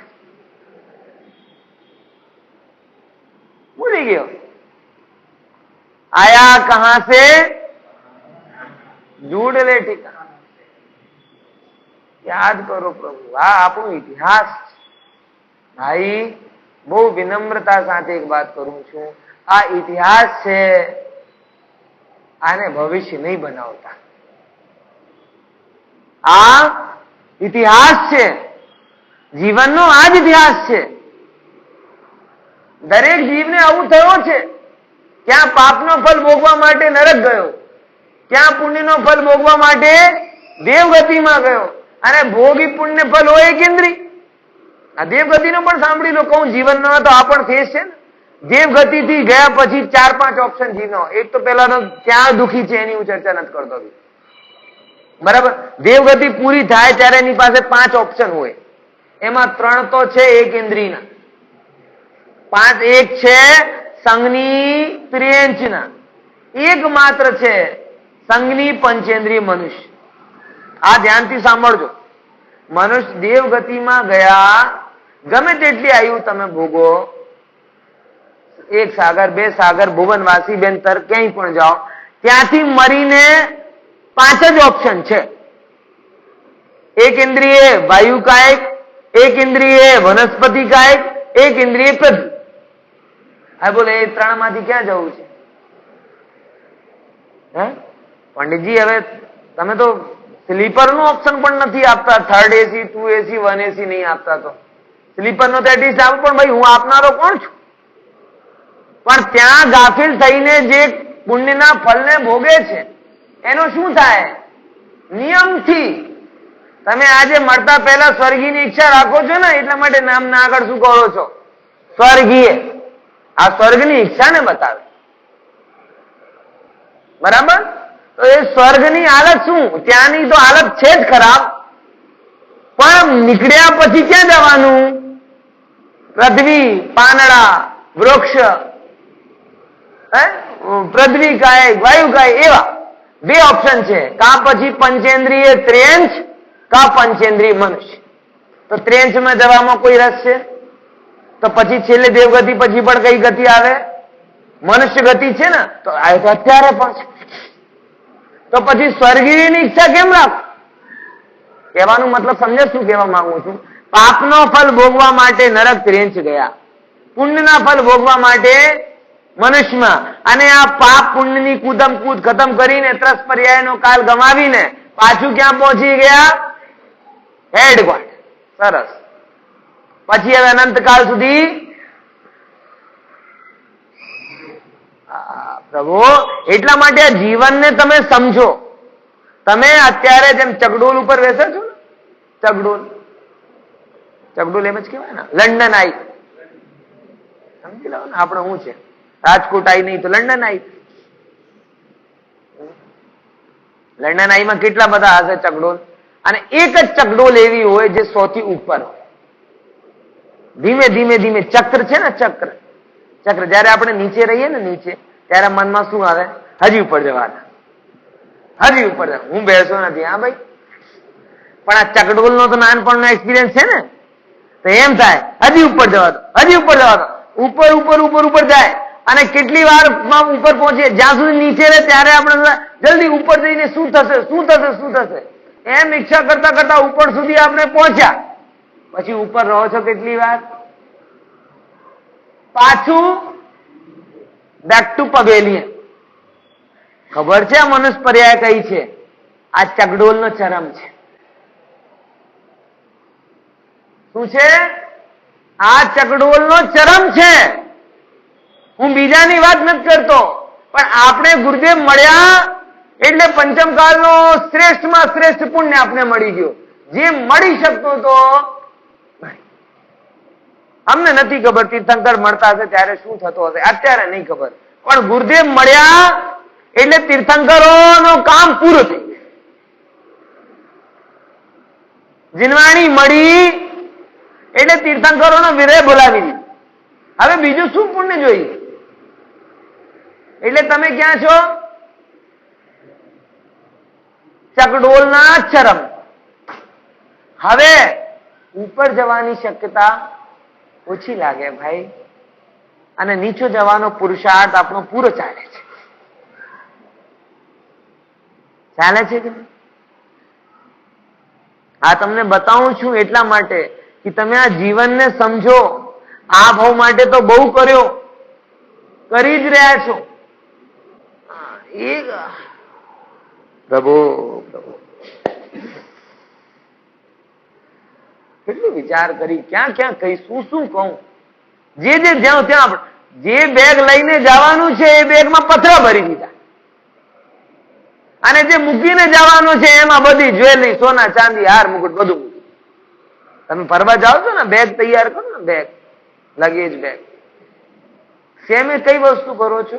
ભૂલી ગયો. આયા કહા સે જૂડ લે ઠીકા. યાદ કરો પ્રભુ, આ આપણો ઇતિહાસ. ભાઈ બહુ વિનમ્રતા સાથે એક વાત કરું છું, આ ઇતિહાસ છે, આને ભવિષ્ય નહીં બનાવતા. આ ઇતિહાસ છે, જીવનનો આ જ ઇતિહાસ છે. દરેક જીવને આવું થયો છે. ક્યાં પાપનો ફલ ભોગવા માટે નરક ગયો, ક્યાં પુણ્યનો ફલ ભોગવા માટે દેવગતિમાં ગયો. અને ભોગી પુણ્ય ફલ હોય કેન્દ્રી. આ દેવગતિનો પણ સાંભળી લો, કહું જીવનનો તો આ પણ ફેસ છે ને. દેવગતિથી ગયા પછી 4-5 ઓપ્શન જીવનો. એક તો પેલા તો ક્યાં દુખી છે એની હું ચર્ચા નથી કરતો, બરાબર. દેવગતિ પૂરી થાય ત્યારે એની પાસે 5 ઓપ્શન હોય, એમાં 3 તો છે એક ઇન્દ્રિયના, 5 એક છે સંગની ત્રિયંચના, એક માત્ર છે સંગની પંચેન્દ્રિય મનુષ્ય. આ ધ્યાનથી સાંભળજો. મનુષ્ય દેવગતિમાં ગયા, ગમે તેટલી આયુ તમે ભોગો, 1 સાગર 2 સાગર ભુવનવાસી બેન તર ક્યાંય પણ જાઓ, ત્યાંથી મરીને 5 જ ઓપ્શન છે. એક ઇન્દ્રિય વાયુ કાયક, એક ઇન્દ્રિય વનસ્પતિ કાયક, એક ઇન્દ્રિય પૃથ્વી. હા બોલે એ 3 માંથી ક્યાં જવું છે? હે પંડિતજી, હવે તમે તો સ્લીપર નું ઓપ્શન પણ નથી આપતા, 3rd એસી 2 એસી 1 એસી નહીં આપતા, તો સ્લીપર નો તો એટલીસ્ટ આપો. પણ ભાઈ હું આપનારો કોણ છું? પણ ત્યાં ગાફિલ થઈને જે પુણ્યના ફલને ભોગે છે એનો શું થાય? નિયમથી. તમે આજે મળતા પહેલા સ્વર્ગીની ઈચ્છા રાખો છો ને, એટલા માટે નામના આગળ શું કહો છો? સ્વર્ગીય. આ સ્વર્ગની ઈચ્છાને બતાવે, બરાબર. તો એ સ્વર્ગની હાલત શું? ત્યાંની તો હાલત છે જ ખરાબ, પણ નીકળ્યા પછી ક્યાં જવાનું? પૃથ્વી, પાંદડા, વૃક્ષ, પૃથ્વી કાય વાયુ કાય, એવા 2 ઓપ્શન છે. કા પછી પંચેન્દ્રિય ત્રેંચ, કા પંચેન્દ્રિય મનુષ્ય. તો ત્રેંચમાં જવામાં કોઈ રસ છે? તો પછી છેલ્લે દેવગતિ પછી પણ કઈ ગતિ આવે? મનુષ્ય ગતિ છે ને. તો અત્યારે પણ છે. તો પછી સ્વર્ગીયની ઈચ્છા કેમ રાખ? કહેવાનું મતલબ સમજે શું કહેવા માંગુ છું? પાપનો ફલ ભોગવા માટે નરક ત્રેંચ ગયા, પુણ્યના ફલ ભોગવા માટે મનુષ્યમાં. અને આ પાપ પુણ્યની કૂદમ કૂદ ખતમ કરીને, ત્રસ પર્યાયનો કાલ ગમાવીને પાછું ક્યાં પહોંચી ગયા? હેડક્વાર્ટર. સરસ. પછી હવે અનંતકાળ સુધી પ્રભુ. એટલા માટે આ જીવનને તમે સમજો. તમે અત્યારે જેમ ચકડોલ ઉપર બેસો છો ને, ચકડોલ, ચકડોલ એમ જ કહેવાય ને. લંડન આઈ, સમજી લો ને. આપણે શું છે, રાજકોટ આઈ નહીં તો લંડન આઈ. લંડન આઈમાં કેટલા બધા હશે ચકડોલ, અને એક જ ચકડોલ એવી હોય જે 100 થી ઉપર હોય. ધીમે ધીમે ધીમે ચક્ર છે ને, ચક્ર. જયારે આપણે નીચે રહીએ ને, નીચે, ત્યારે મનમાં શું આવે? હજી ઉપર જવાના. હજી ઉપર જાવ. હું બેસો નથી હા ભાઈ, પણ આ ચકડોલ નો તો નાનપણનો એક્સપિરિયન્સ છે ને, તો એમ થાય હજી ઉપર જવા દો, હજી ઉપર જવા દો, ઉપર ઉપર ઉપર ઉપર જાય અને કેટલી વાર ઉપર પહોંચીએ, જ્યાં સુધી નીચે રહે ત્યારે આપણે જલ્દી ઉપર જઈને શું થશે શું થશે શું થશે એમ ઈચ્છા કરતા કરતા ઉપર સુધી આપણે પહોંચ્યા. પછી ઉપર રહો છો કેટલી વાર, પાછું બેક ટુ પવેલિયન. ખબર છે આ મનુષ્ય પર્યાય કઈ છે? આ ચકડોલ નો ચરમ છે. શું છે? આ ચકડોલ નો ચરમ છે. હું બીજાની વાત નથી કરતો, પણ આપણે ગુરુદેવ મળ્યા એટલે પંચમ કાળનો શ્રેષ્ઠમાં શ્રેષ્ઠ પુણ્ય આપણે મળી ગયો, જે મળી શકતો તો. અમને નથી ખબર તીર્થંકર મળતા હશે ત્યારે શું થતો હશે, અત્યારે નહીં ખબર, પણ ગુરુદેવ મળ્યા એટલે તીર્થંકરોનું કામ પૂરું થઈ ગયું. જીનવાણી મળી એટલે તીર્થંકરોનો વિરહ બોલાવી દીધો. હવે બીજું શું પુણ્ય જોઈએ? એટલે તમે ક્યાં છો? ચકડોલના ચરમ. હવે ઉપર જવાની શક્યતા ઓછી લાગે ભાઈ, અને નીચો જવાનો પુરુષાર્થ આપણો પૂરો ચાલે છે. ચાલે છે કે આ તમને બતાવું છું એટલા માટે કે તમે આ જીવનને સમજો. આ ભાવ માટે તો બહુ કર્યો, કરી જ રહ્યા છો. પ્રભુ પ્રભુ કેટલું વિચાર કરી, ક્યાં ક્યાં કઈ શું શું કહું. જે જ્યાં ત્યાં જે બેગ લઈને જવાનું છે એ બેગમાં પથરા ભરી દીધા, અને જે મૂકીને જવાનું છે એમાં બધી જ્વેલરી, સોના ચાંદી, હાર મુકુટ બધું મૂકી. તમે ફરવા જાઓ છો ને, બેગ તૈયાર કરો ને, બેગ લગેજ બેગ, સેમે કઈ વસ્તુ કરો છો?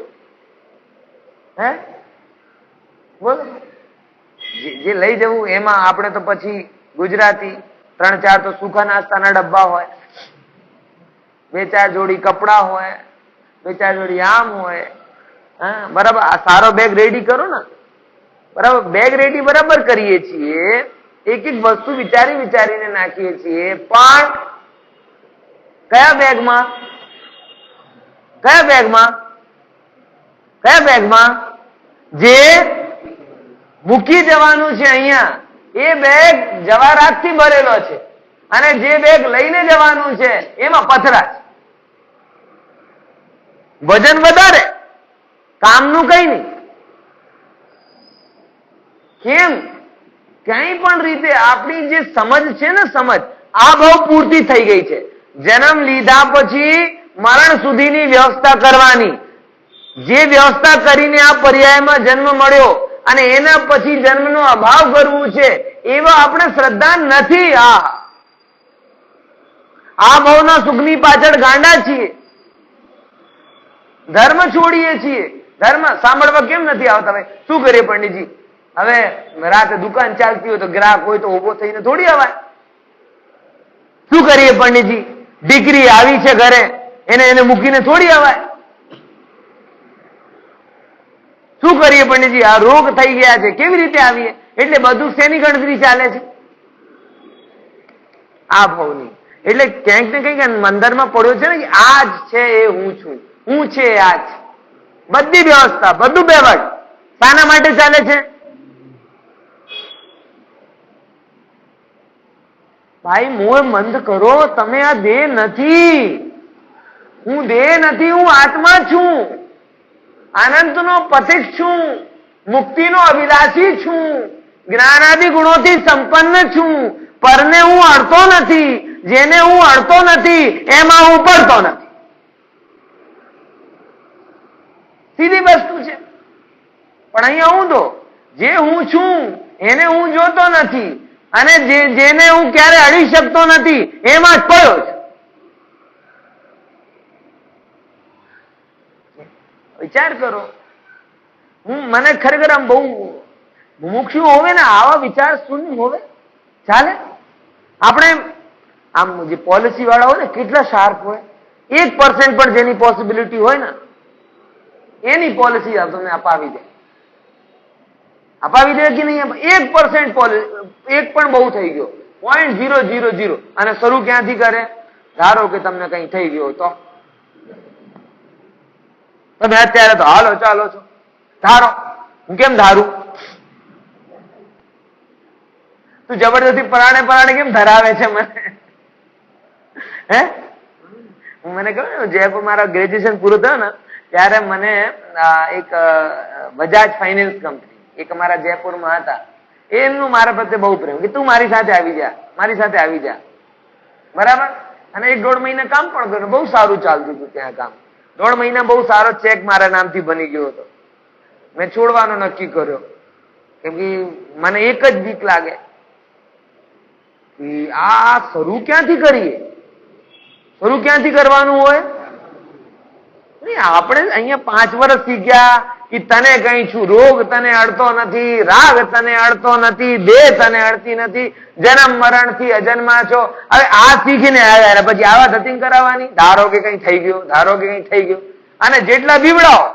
હે બોલો. જે લઈ જવું એમાં આપણે તો પછી ગુજરાતી 3-4 તો સૂકા નાસ્તાના ડબ્બા હોય, 2-4 જોડી કપડા હોય, 2-4 જોડી આમ હોય. હા બરાબર. આ સારો બેગ રેડી કરો ને, બરાબર. બેગ રેડી બરાબર કરીએ છીએ, એક એક વસ્તુ વિચારી વિચારીને નાખીએ છીએ, પણ કયા બેગમાં કયા બેગમાં કયા બેગમાં જે મૂકી જવાનું છે અહીંયા, એ બેગ જવાહરાતથી ભરેલો છે, અને જે બેગ લઈને જવાનું છે એમાં પથરા છે. વજન વધારે, કામનું કઈ નહીં. કેમ? ક્યાંય પણ રીતે આપણી જે સમજ છે ને, સમજ આ બહુ પૂરતી થઈ ગઈ છે. જન્મ લીધા પછી મરણ સુધીની વ્યવસ્થા કરવાની, જે વ્યવસ્થા કરીને આ પર્યાયમાં જન્મ મળ્યો અને એના પછી જન્મનો અભાવ કરવું છે, એવા આપણે શ્રદ્ધા નથી. આ ભાવના સુખની પાછળ ગાંડા છીએ, ધર્મ છોડીએ છીએ. ધર્મ સાંભળવા કેમ નથી આવતા? ભાઈ શું કરીએ પંડિતજી? હવે રાતે દુકાન ચાલતી હોય તો ગ્રાહક હોય તો ઉભો થઈને થોડી અવાય. શું કરીએ પંડિતજી? દીકરી આવી છે ઘરે, એને મૂકીને થોડી અવાય. શું કરીએ પંડિતજી? આ રોગ થઈ ગયા છે, કેવી રીતે આવીએ? એટલે બધું શેની ગણતરી ચાલે છે? આ ભાવની. એટલે ક્યાંક ને કંઈક મંદરમાં પડ્યો છે ને કે આ જ છે એ હું છું, હું છે આ જ. બધી વ્યવસ્થા, બધું બેવડ શાના માટે ચાલે છે? ભાઈ મોહ મંદ કરો. તમે આ દેહ નથી, હું દેહ નથી, હું આત્મા છું, આનંદનો પથિક છું, મુક્તિનો અભિલાષી છું, જ્ઞાનાદિ ગુણોથી સંપન્ન છું. પરને હું અડતો નથી, જેને હું અડતો નથી એમાં હું પડતો નથી. સીધી વસ્તુ છે. પણ અહીંયા હું તો જે હું છું એને હું જોતો નથી, અને જેને હું ક્યારે અડી શકતો નથી એમાં જ પડ્યો છું. વિચાર કરો. મને ખરેખર આમ બહુ મુમુક્ષુ હોવે ને, આવા વિચાર શૂન્ય હોવે ચાલે. આપણે આમ જે પોલિસી વાળા હોય ને, કેટલા શાર્પ હોય. 1% પણ જેની પોસિબિલિટી હોય ને, એની પોલિસી તમને અપાવી દે. અપાવી દે કે નહીં? 1% એક પણ બહુ થઈ ગયો, 0.000. અને શરૂ ક્યાંથી કરે? ધારો કે તમને કઈ થઈ ગયો તો તમે અત્યારે તો હાલો ચાલો છો, ધારો. હું કેમ ધારું? તું જબરદસ્તી પરાણે કેમ ધરાવે છે મને? હે? મને કહ્યું જયપુર મારા ગ્રેજ્યુએશન પૂરું થયું ને ત્યારે મને એક બજાજ ફાઇનાન્સ કંપની એક અમારા જયપુરમાં હતા, એમનું મારા પ્રત્યે બહુ પ્રેમ કે તું મારી સાથે આવી જા, બરાબર. અને 1-1.5 મહિના કામ પણ કર્યું, બહુ સારું ચાલતું હતું ત્યાં કામ. 1.5 મહિના બહુ સારો ચેક મારા નામથી બની ગયો હતો. મેં છોડવાનો નક્કી કર્યો કેમ કે મને એક જ બીક લાગે કે આ શરૂ ક્યાંથી કરીએ, શરૂ ક્યાંથી કરવાનું હોય? નહીં, આપણે અહીંયા 5 વર્ષ શીખ્યા કે તને કઈ છું, રોગ તને અડતો નથી, રાગ તને અડતો નથી, દેહ તને અડતી નથી, જન્મ મરણ થી અજન્મા છો. હવે આ શીખીને આવ્યા પછી આવા ધતિંગ કરાવવાની? ધારો કે કઈ થઈ ગયું, અને જેટલા બીવડાવો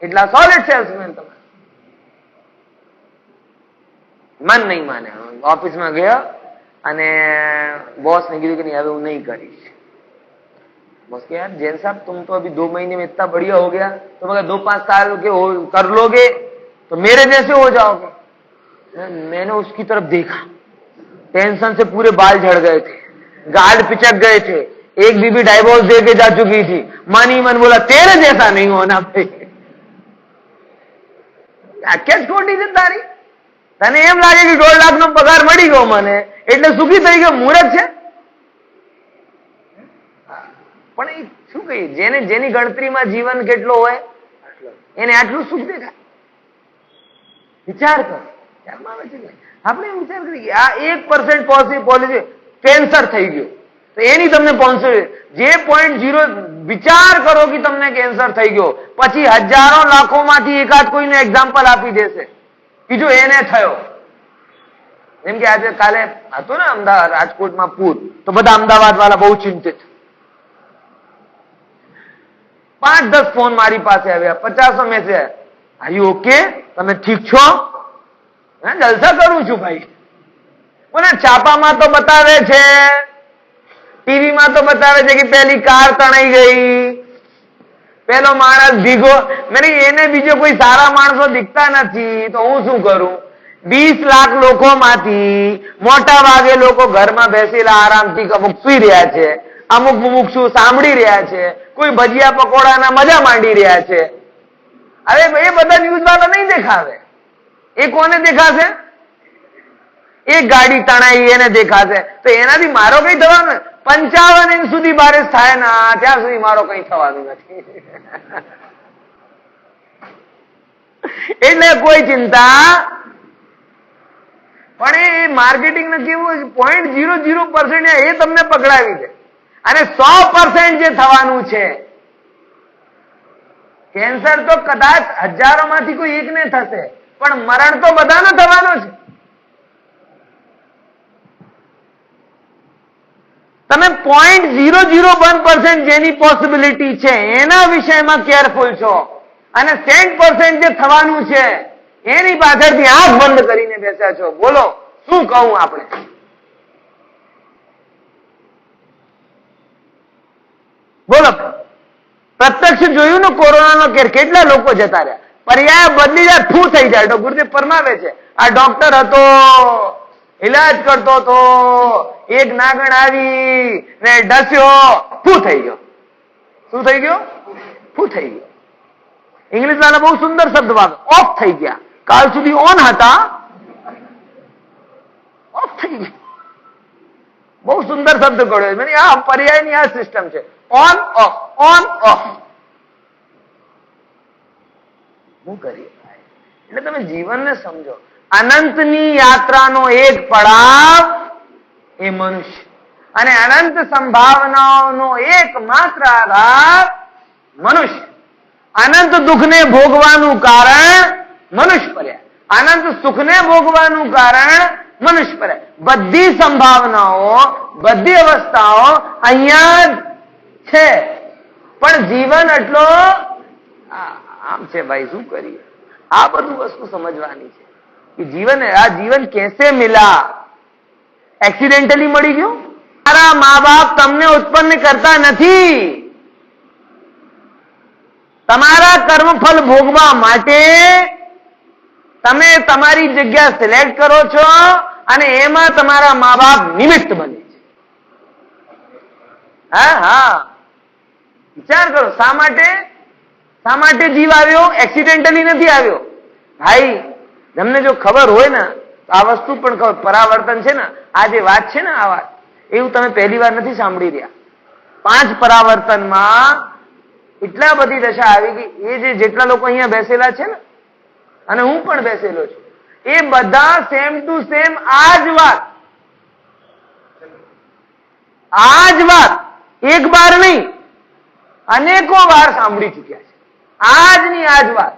એટલા સોલિડ સેલ્સમેન તમે. મન નહીં માને. ઓફિસમાં ગયો અને બોસ ને કીધું કે નહીં હવે હું નહીં કરીશ. बस के यार जैन साहब तुम तो अभी 2 महीने में इतना बढ़िया हो गया, तुम अगर 2-5 साल के कर लोगे तो मेरे जैसे हो जाओगे. मैंने उसकी तरफ देखा, टेंशन से पूरे बाल झड़ गए थे, गाल पिचक गए थे, एक बीबी डाइवोर्स दे के जा चुकी थी. मन ही मन बोला तेरे जैसा नहीं होना भाई. क्या छोटी છે તારી? તને એમ લાગે કે 1.5 લાખ નો પગાર મળી ગયો મને એટલે સુખી થઈ ગયો? મૂર્ખ છે. પણ એ શું કહીએ, જેની ગણતરીમાં જીવન કેટલો હોય એને આટલું સુખ દેખાય. વિચાર કર. આપણે એમ વિચાર કરીએ આ 1% પોલિસી કેન્સર થઈ ગયું તો એની તમને પહોંચે જે 0.0 વિચાર કરો કે તમને કેન્સર થઈ ગયો પછી હજારો લાખોમાંથી એકાદ કોઈને એક્ઝામ્પલ આપી દેશે કે જો એને થયો. જેમ કે આજે કાલે હતું ને અમદાવાદ રાજકોટમાં પૂર, તો બધા અમદાવાદ વાળા બહુ ચિંતિત. 5-10 ફોન મારી પાસે આવ્યા, 50 મેસેજ. Are you okay? તમે ઠીક છો? જલસા કરું છું ભાઈ. મને છાપામાં તો બતાવે છે, ટીવીમાં તો બતાવે છે કે પેલી કાર તણાઈ ગઈ, પેલો માણસ ભીગો. એને બીજો કોઈ સારા માણસો દીખતા નથી તો હું શું કરું? 20 લાખ લોકોમાંથી મોટા ભાગે લોકો ઘરમાં બેસેલા આરામથી અમુક સુઈ રહ્યા છે, અમુક શું સાંભળી રહ્યા છે, કોઈ ભજીયા પકોડાના મજા માંડી રહ્યા છે. હવે એ બધા ન્યૂઝ વાળા નહીં દેખાવે. એ કોને દેખાશે? એક ગાડી તણાઈ એને દેખાશે. તો એનાથી મારો કઈ થવાનું? 55 ઇંચ સુધી બારિશ થાય ના ત્યાં સુધી મારો કઈ થવાનું નથી. એટલે કોઈ ચિંતા. પણ એ માર્કેટિંગ ને કેવું 0.00% એ તમને પકડાવી દે. અને 100% જે થવાનું છે કેન્સર તો કદાચ હજારોમાંથી કોઈ એકને થશે, પણ મરણ તો બધાને થવાનું છે. તમે 0.001% જેની પોસિબિલિટી છે એના વિષયમાં કેરફુલ છો, અને 100% જે થવાનું છે એની પાછળથી આંખ બંધ કરીને બેસ્યા છો. બોલો શું કહું આપણે? બોલો, પ્રત્યક્ષ જોયું ને કોરોનાનો કેર, કેટલા લોકો જતા રહ્યા. પર્યાય બદલી જાય, ફૂ થઈ જાય. ગુરુદેવ ફરમાવે છે આ ડોક્ટર હતો, ઇલાજ કરતો હતો, એક નાગણ આવી ને ડસ્યો, ફૂ થઈ ગયો. શું થઈ ગયો? ફૂ થઈ ગયો. ઇંગ્લિશ વાળા બહુ સુંદર શબ્દ વાપરે, ઓફ થઈ ગયા. કાલ સુધી ઓન હતા, ઓફ થઈ ગયા. બહુ સુંદર શબ્દ કહેવાય. આ પર્યાયની આ સિસ્ટમ છે, ઓન ઓફ, ઓન ઓફ. શું કરીએ? એટલે તમે જીવનને સમજો. અનંતની યાત્રાનો એક પડાવ એ મનુષ્ય, અને અનંત સંભાવનાઓનો એકમાત્ર આધાર મનુષ્ય. અનંત દુઃખને ભોગવાનું કારણ મનુષ્ય પર્યા, અનંત સુખને ભોગવાનું કારણ મનુષ્ય પર્યા. બધી સંભાવનાઓ, બધી અવસ્થાઓ અહીંયા જ છે, પણ જીવન એટલો આમ છે ભાઈ. શું કરીએ? આ બધું વસ્તુ સમજવાની છે. कि जीवन आ जीवन कैसे मिला? एक्सिडेंटली मળી ગયો? તારા મા બાપ તમને ઉત્પન્ન કરતા નથી. તમારા કર્મફળ ભોગવા માટે તમે તમારી જગ્યા સિલેક્ટ કરો છો અને એમાં તમારા મા બાપ નિમિત્ત બને છે. હા, વિચાર કરો, શા માટે જીવ આવ્યો? એક્સિડેન્ટલી નથી આવ્યો. ભાઈ, તમને જો ખબર હોય ને તો આ વસ્તુ પણ ખબર, પરાવર્તન છે ને, આ જે વાત છે ને, આ વાત એવું તમે પહેલી વાર નથી સાંભળી રહ્યા. 5 પરાવર્તનમાં એટલા બધી દશા આવી ગઈ. એ જેટલા લોકો અહીંયા બેસેલા છે ને, અને હું પણ બેસેલો છું, એ બધા સેમ ટુ સેમ આ જ વાત એક બાર નહીં, અનેકો વાર સાંભળી ચુક્યા છે. આજની આજ વાત,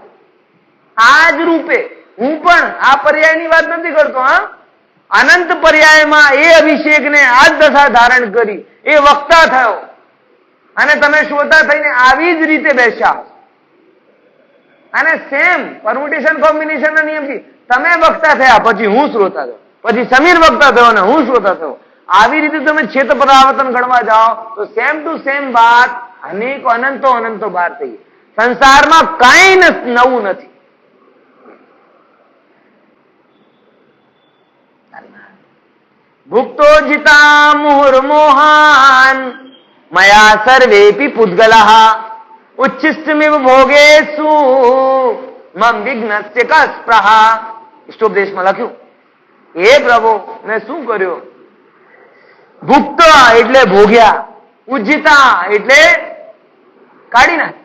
આજ રૂપે. હું પણ આ પર્યાયની વાત નથી કરતો. હા, અનંત પર્યાયમાં એ અભિષેકને આ જ દશા ધારણ કરી, એ વક્તા થયો અને તમે શ્રોતા થઈને આવી જ રીતે બેસ્યા. અને સેમ પરમ્યુટેશન કોમ્બિનેશન ના નિયમથી તમે વક્તા થયા, પછી હું શ્રોતા થયો, પછી સમીર વક્તા થયો અને હું શ્રોતા થયો. આવી રીતે તમે છેત પરાવર્તન ગણવા જાઓ તો સેમ ટુ સેમ વાત અનેકો અનંતો બાર થઈ. સંસારમાં કઈ નવું નથી. ભુક્તો જીતા મુહુર્મોહાન મયા સર્વેપી પુદ્ગલઃ ઉચ્છિષ્ટમિવ ભોગેષુ મમ વિઘ્નસ્ય કસ્પ્રહા. ઇષ્ટોપદેશમાં લખ્યું, હે પ્રભુ, મેં શું કર્યું? ભુક્ત એટલે ભોગ્યા, ઉજ્જિતા એટલે કાઢી નાખ.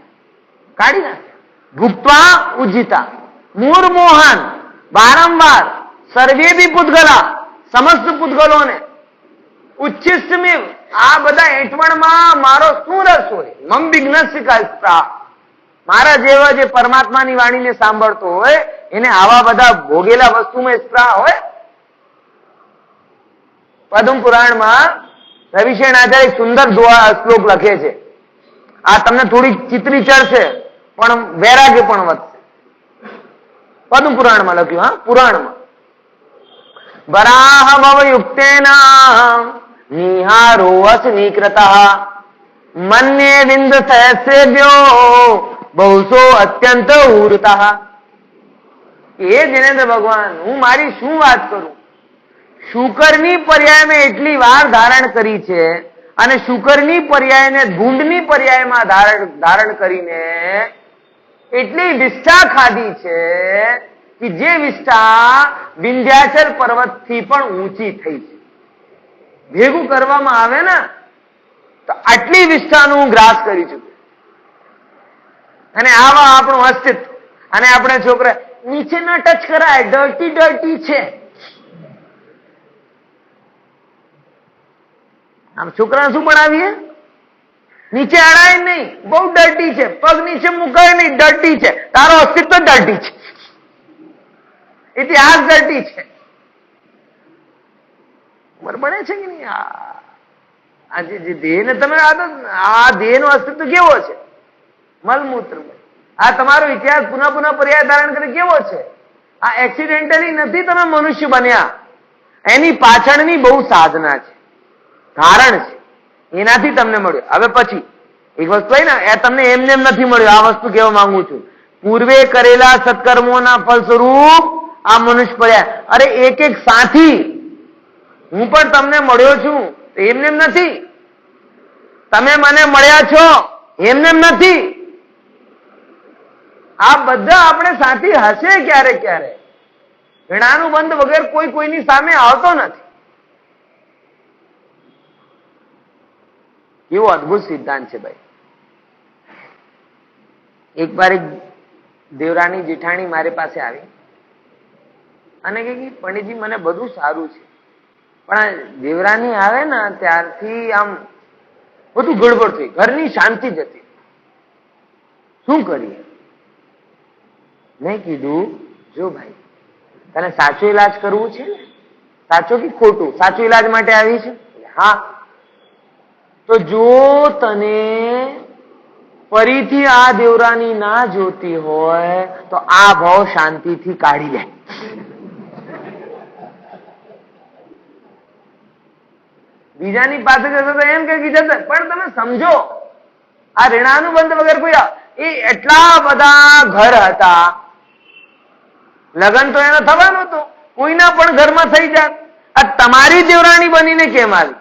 ભુક્ત્વા ઉજ્જિતા, મુહુર્મોહાન વારંવાર, સર્વેપી પુદ્ગલા સમસ્ત પુદ્ગલોને, ઉચ્છિષ્ટમિવ આ બધા એંઠવણમાં મારો શું રસ હોય? મમ વિઘ્નસ્ય કસ્પ્રહા, મારા જેવા જે પરમાત્માની વાણીને સાંભળતો હોય એને આવા બધા ભોગેલા વસ્તુમાં સ્પ્રાહ હોય? પદ્મ પુરાણમાં રવિશેણ આચાર્ય સુંદર શ્લોક લખે છે. આ તમને થોડી ચિત્રી ચડશે પણ વૈરાગ્ય પણ વધશે. પદ્મ પુરાણમાં લખ્યું, હા, પુરાણમાં. વરાહ ભવ યુક્તેના નિહારો અસનીકૃતઃ મન્યે વિંદ સહસ્રેભ્યો બહુસો અત્યંત ઉરતઃ. એ જિનેન્દ્ર ભગવાન, હું મારી શું વાત કરું? શુકરની પર્યાયમાં એટલી વાર ધારણ કરી છે અને શુકરની પર્યાયને ધૂંડની પર્યાયમાં ધારણ કરીને એટલી વિષ્ઠા ખાધી છે કે જે વિષ્ઠા વિંધ્યાચલ પર્વતથી પણ ઊંચી થઈ છે. ભેગું કરવામાં આવે ને તો આટલી વિષ્ઠાનું હું ગ્રાસ કરી ચૂક્યો. અને આવા આપણું અસ્તિત્વ. અને આપણે છોકરા નીચે ના ટચ કરાય, ડર્ટી છે. આમ છોકરાને શું ભણાવીએ? નીચે અડાય નહીં, બહુ ડર્ટી છે, પગ નીચે મુકાય નહીં, ડર્ટી છે. તારો અસ્તિત્વ ડર્ટી છે, ઇતિહાસ ડર્ટી છે. ખબર પડે છે કે નહીં? આ જે દેહને તમે આ દેહનું અસ્તિત્વ કેવો છે? મલમૂત્ર. આ તમારો ઇતિહાસ પુનઃ પર્યાય ધારણ કરી કેવો છે? આ એક્સિડેન્ટલી નથી તમે મનુષ્ય બન્યા, એની પાછળની બહુ સાધના છે, કારણ છે, એનાથી તમને મળ્યો. હવે પછી એક વસ્તુ હોય ને, એ તમને એમને એમ નથી મળ્યો. આ વસ્તુ કહેવા માંગુ છું, પૂર્વે કરેલા સત્કર્મોના ફળ સ્વરૂપ આ મનુષ્ય પડ્યા. અરે એક સાથી હું પણ તમને મળ્યો છું, એમને એમ નથી. તમે મને મળ્યા છો, એમને એમ નથી. આ બધા આપણે સાથી હશે ક્યારેક. ઋણાનું બંધ વગર કોઈ કોઈની સામે આવતો નથી. કેવો અદભુત સિદ્ધાંત છે ભાઈ. એક વાર એક દેવરાની જેઠાણી મારી પાસે આવી અને કે પંડિતજી મને બધું સારું છે, પણ દેવરાની આવે ને ત્યારથી આમ બધું ગડબડ થઈ, ઘરની શાંતિ જતી. શું કરીએ? મેં કીધું, જો ભાઈ, તને સાચો ઈલાજ કરવું છે ને? સાચો કે ખોટું? સાચો ઈલાજ માટે આવી છે? હા. તો જો તને ફરીથી આ દેવરાની ના જોતી હોય તો આ ભાવ શાંતિથી કાઢી લે. બીજાની પાસે જશો તો એમ કે જશે, પણ તમે સમજો આ ઋણાનુબંધ વગર કોઈ એ એટલા બધા ઘર હતા, લગ્ન તો એનો થવાનું હતું, કોઈના પણ ઘરમાં થઈ જાત. આ તમારી દેવરાણી બનીને કેમ આવી?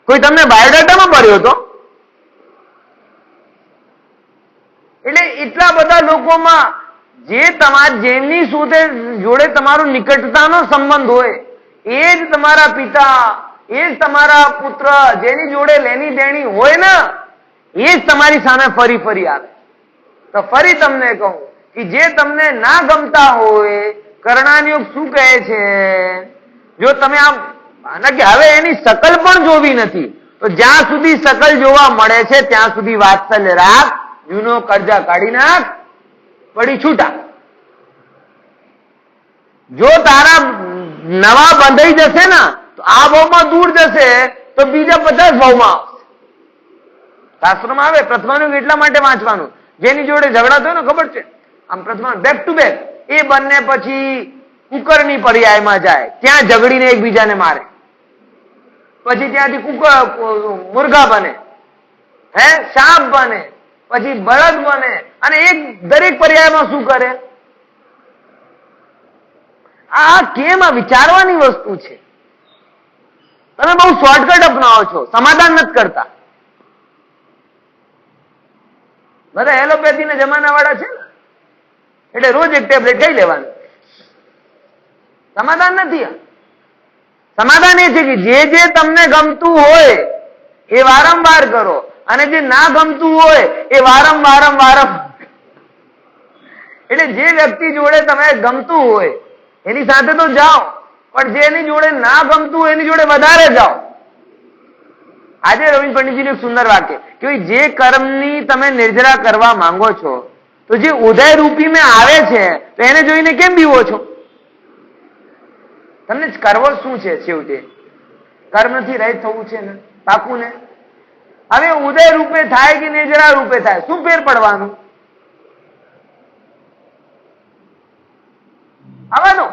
કોઈ તમને બાયોડાટામાં ભર્યો હતો? એટલે એટલા બધા લોકોમાં જેમની જોડે તમારો નિકટતાનો સંબંધ હોય એ જ તમારા પિતા, એ જ તમારા પુત્ર, જેની જોડે લેની દેણી હોય ને એ જ તમારી સામે ફરી ફરી આવે. તો ફરી તમને કહું કે જે તમને ના ગમતા હોય, કર્ણાનિયોગ શું કહે છે, જો તમે આમ કે હવે એની શકલ પણ જોવી નથી, તો જ્યાં સુધી શકલ જોવા મળે છે ત્યાં સુધી વાત્સલ્ય રાખ, જૂનો કરજા કાઢી નાખ, પડી છૂટા. જો તારા નવા બંધાઈ જશે ને તો આ ભાવમાં દૂર જશે તો બીજા 50 ભાવમાં આવશે. શાસ્ત્રોમાં આવે પ્રથમાનુગ એટલા માટે વાંચવાનું, જેની જોડે ઝઘડા થયો ને ખબર છે, આમ પ્રથમાનુગ બેક ટુ બેક, એ બંને પછી કુકરની પર્યાયમાં જાય, ત્યાં ઝઘડીને એકબીજાને મારે, પછી ત્યાંથી મુર્ગા બને, સાપ બને, પછી બળદ બને, અને એક દરેક પર્યાયમાં શું કરે? આ કેમ? આ વિચારવાની વસ્તુ છે. તમે બહુ શોર્ટકટ અપનાવો છો, સમાધાન નથી કરતા. બધા એલોપેથીના જમાના વાળા છે ને, એટલે રોજ એક ટેબ્લેટ લઈ લેવાનું. સમાધાન નથી. સમાધાન એ છે કે જે તમને ગમતું હોય એ વારંવાર કરો, અને જે ના ગમતું હોય એ વારંવાર. એટલે જે વ્યક્તિ જોડે તમે ગમતું હોય એની સાથે તો જાઓ, પણ જેની જોડે ના ગમતું હોય એની જોડે વધારે જાઓ. આજે રવિન્દ્ર પંડિતજીનું એક સુંદર વાક્ય કે જે કર્મની તમે નિર્જરા કરવા માંગો છો, તો જે ઉદય રૂપી મેં આવે છે તો એને જોઈને કેમ બીવો છો? તમને કરવો શું છે? છેવટે કર્મથી રહિત થવું છે ને, પાકું ને. હવે ઉદય રૂપે થાય કે નિર્જરા રૂપે થાય, શું ફેર પડવાનું? આવવાનો.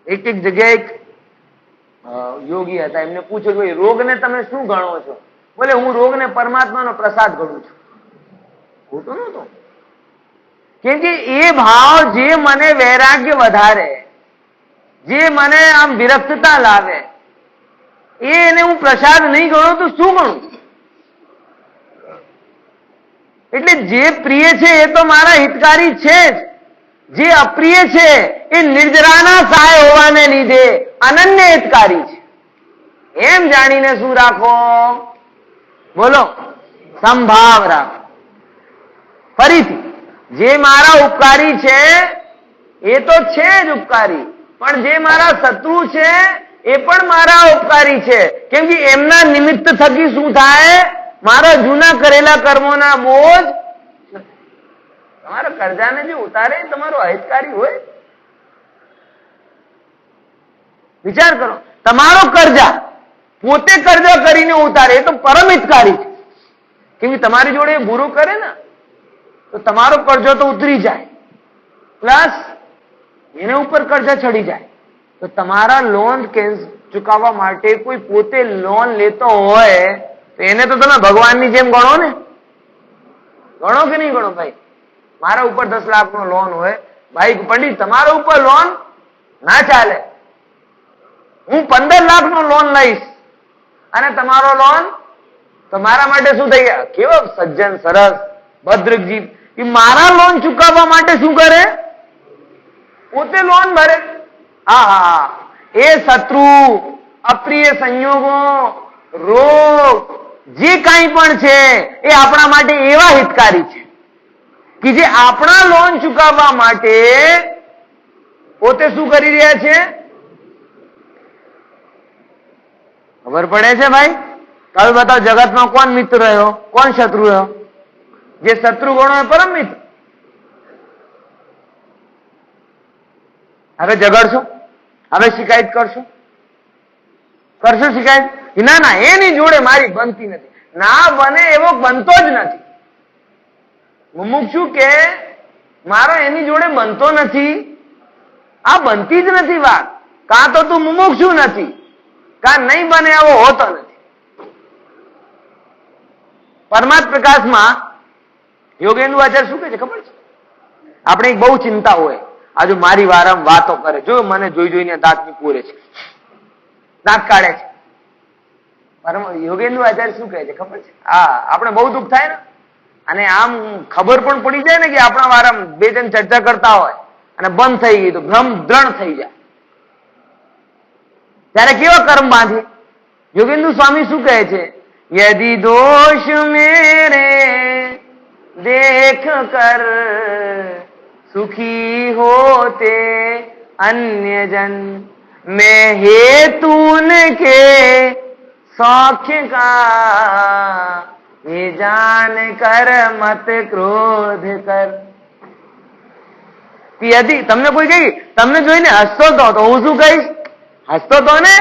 એક જગ્યાએ એક યોગી હતા, એમને પૂછ્યું કે રોગને તમે શું ગણો છો? બોલે હું રોગને પરમાત્માનો પ્રસાદ ગણું છું. ખોટું નતું, કેમ કે એ ભાવ જે મને વૈરાગ્ય વધારે, જે મને આમ વિરક્તતા લાવે, એને હું પ્રસાદ નહીં ગણું તો શું ગણું? એટલે જે પ્રિય છે એ તો મારા હિતકારી છે જ, જે અપ્રિય છે એ નિર્જરાના સહાય હોવાને લીધે અનન્ય હિતકારી છે. એમ જાણીને શું રાખો? બોલો, સંભાવ રાખો. ફરીથી, જે મારા ઉપકારી છે એ તો છે જ ઉપકારી, પણ જે મારા શત્રુ છે એ પણ મારા ઉપકારી છે. કેમ કે એમના નિમિત્ત થકી શું થાય? મારા જૂના કરેલા કર્મોના બોજ, તમારા કરજાને જે ઉતારે તમારો અહિતકારી હોય. વિચાર કરો, તમારો કરજા પોતે કરજા કરીને ઉતારે એ તો પરમ હિતકારી છે. કેમ કે તમારી જોડે એ બુરું કરે ને તો તમારો કરજો તો ઉતરી જાય, પ્લસ એને ઉપર કરજા ચડી જાય. તો તમારા લોન ચુકાવવા માટે કોઈ પોતે લોન લેતો હોય તો એને તો તમે ભગવાનની જેમ ગણો ને. ગણો કે નહીં ગણો? ભાઈ મારા ઉપર 10 લાખનો લોન હોય, ભાઈ પંડિત તમારા ઉપર લોન ના ચાલે, હું 15 લાખનો લોન લઈશ અને તમારો લોન તો મારા માટે શું થઈ ગયા? કેવો સજ્જન સરસ ભદ્રજી એ મારા લોન ચુકાવવા માટે શું કરે? પોતે લોન ભરે. હા, એ શત્રુ, અપ્રિય સંયોગો, રોગ, જે કાંઈ પણ છે એ આપણા માટે એવા હિતકારી છે કે જે આપણા લોન ચુકાવવા માટે પોતે શું કરી રહ્યા છે? ખબર પડે છે ભાઈ? હવે બતાવો, જગતમાં કોણ મિત્ર રહ્યો, કોણ શત્રુ રહ્યો? જે શત્રુ ગણો એ પરમ મિત્ર. હવે ઝઘડશો, હવે શિકાયત કરશો શિકાયત? ના, એની જોડે મારી બનતી નથી. ના બને એવો બનતો જ નથી. મુમુક્ષુ કે મારો એની જોડે બનતો નથી, આ બનતી જ નથી વાત. કાં તો તું મુમુક્ષુ નથી, કાં નહીં બને એવો હોતો નથી. પરમાર્થ પ્રકાશમાં યોગેન્દ્ર આચાર્ય શું કહે છે ખબર છે? આપણે એક બહુ ચિંતા હોય, આજુ મારી વારમ વાતો કરે, જો મને જોઈ જોઈને દાંત પૂરે છે, દાંત કાઢે છે. યોગેન્દ્ર આચાર્ય શું કહે છે ખબર છે? હા, આપણે બહુ દુઃખ થાય ને, અને આમ ખબર પણ પડી જાય ને કે આપણા વારમ બે જણ ચર્ચા કરતા હોય અને બંધ થઈ ગઈ તો ભ્રમ દ્રણ થઈ જાય, ત્યારે કેવા કર્મ બાંધે? યોગેન્દ્ર સ્વામી શું કહે છે? યદિ દોષ મેરે દેખ કર સુખી હોતે અન્ય જન મેં હેતુ કે सौख्य का ये जान कर मत क्रोध कर. યદિ તમને કોઈ કહે તમને જોઈને હસતો તો હું શું કહીશ? હસતો તો ને,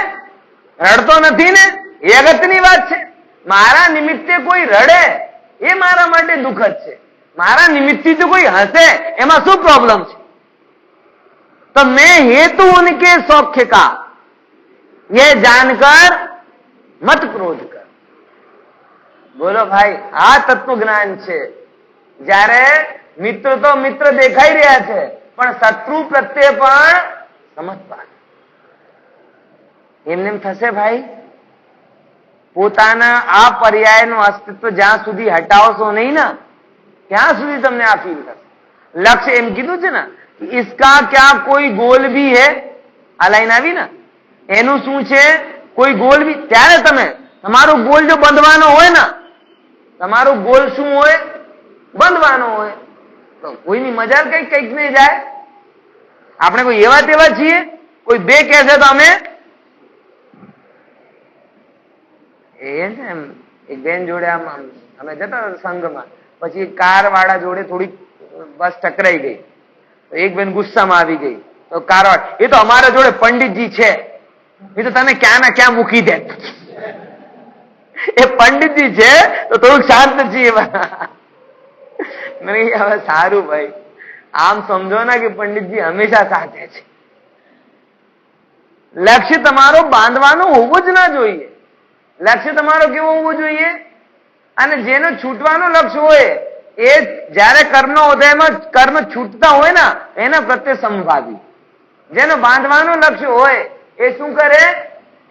રડતો નથી ને, એ અગત્યની વાત છે. મારા નિમિત્તે કોઈ રડે એ મારા માટે દુઃખદ છે. મારા નિમિત્તથી જો કોઈ હસે એમાં શું પ્રોબ્લેમ છે? તો મેં હેતુ ઉનકે सौख्य का ये जानकर મત ક્રોધ કર. બોલો ભાઈ, આ તત્વ જ્ઞાન છે. જ્યારે મિત્ર તો મિત્ર દેખાઈ રહ્યા છે, પણ શત્રુ પ્રત્યે પણ સમજવા. એમને એમ થશે ભાઈ? પોતાના આ પર્યાયનું અસ્તિત્વ જ્યાં સુધી હટાવશો નહીં ને ત્યાં સુધી તમને આ ફીલ થશે. લક્ષ્ય એમ કીધું છે ને, इसका क्या कोई गोल भी है? આ લાઈન આવી ને, એનું શું છે કોઈ ગોલ બી? ત્યારે તમે તમારો ગોલ જો બંધવાનો હોય ને, તમારો ગોલ શું હોય? બંધવાનો હોય, તો કોઈની મજા કઈક નહીં જાય. આપણે કોઈ એવા તેવા છીએ? કોઈ બે કહેશે તો અમે એક બેન જોડે આમ અમે જતા સંઘમાં, પછી કાર વાળા જોડે થોડીક બસ ટકરાઈ ગઈ, તો એક બેન ગુસ્સામાં આવી ગઈ. તો કાર વાળા, એ તો અમારા જોડે પંડિતજી છે, એ તો તને ક્યાં ના ક્યાં મૂકી દે. એ પંડિતજી છે તો થોડુંક શાંત છીએ. હવે સારું ભાઈ, આમ સમજો ને કે પંડિતજી હંમેશા સાથે છે. લક્ષ્ય તમારો બાંધવાનું હોવું જ ના જોઈએ. લક્ષ્ય તમારો કેવો હોવો જોઈએ? અને જેનો છૂટવાનો લક્ષ્ય હોય એ જયારે કર્મનો ઉદયમાં કર્મ છૂટતા હોય ને એના પ્રત્યે સમભાવી. જેનો બાંધવાનો લક્ષ્ય હોય એ શું કરે?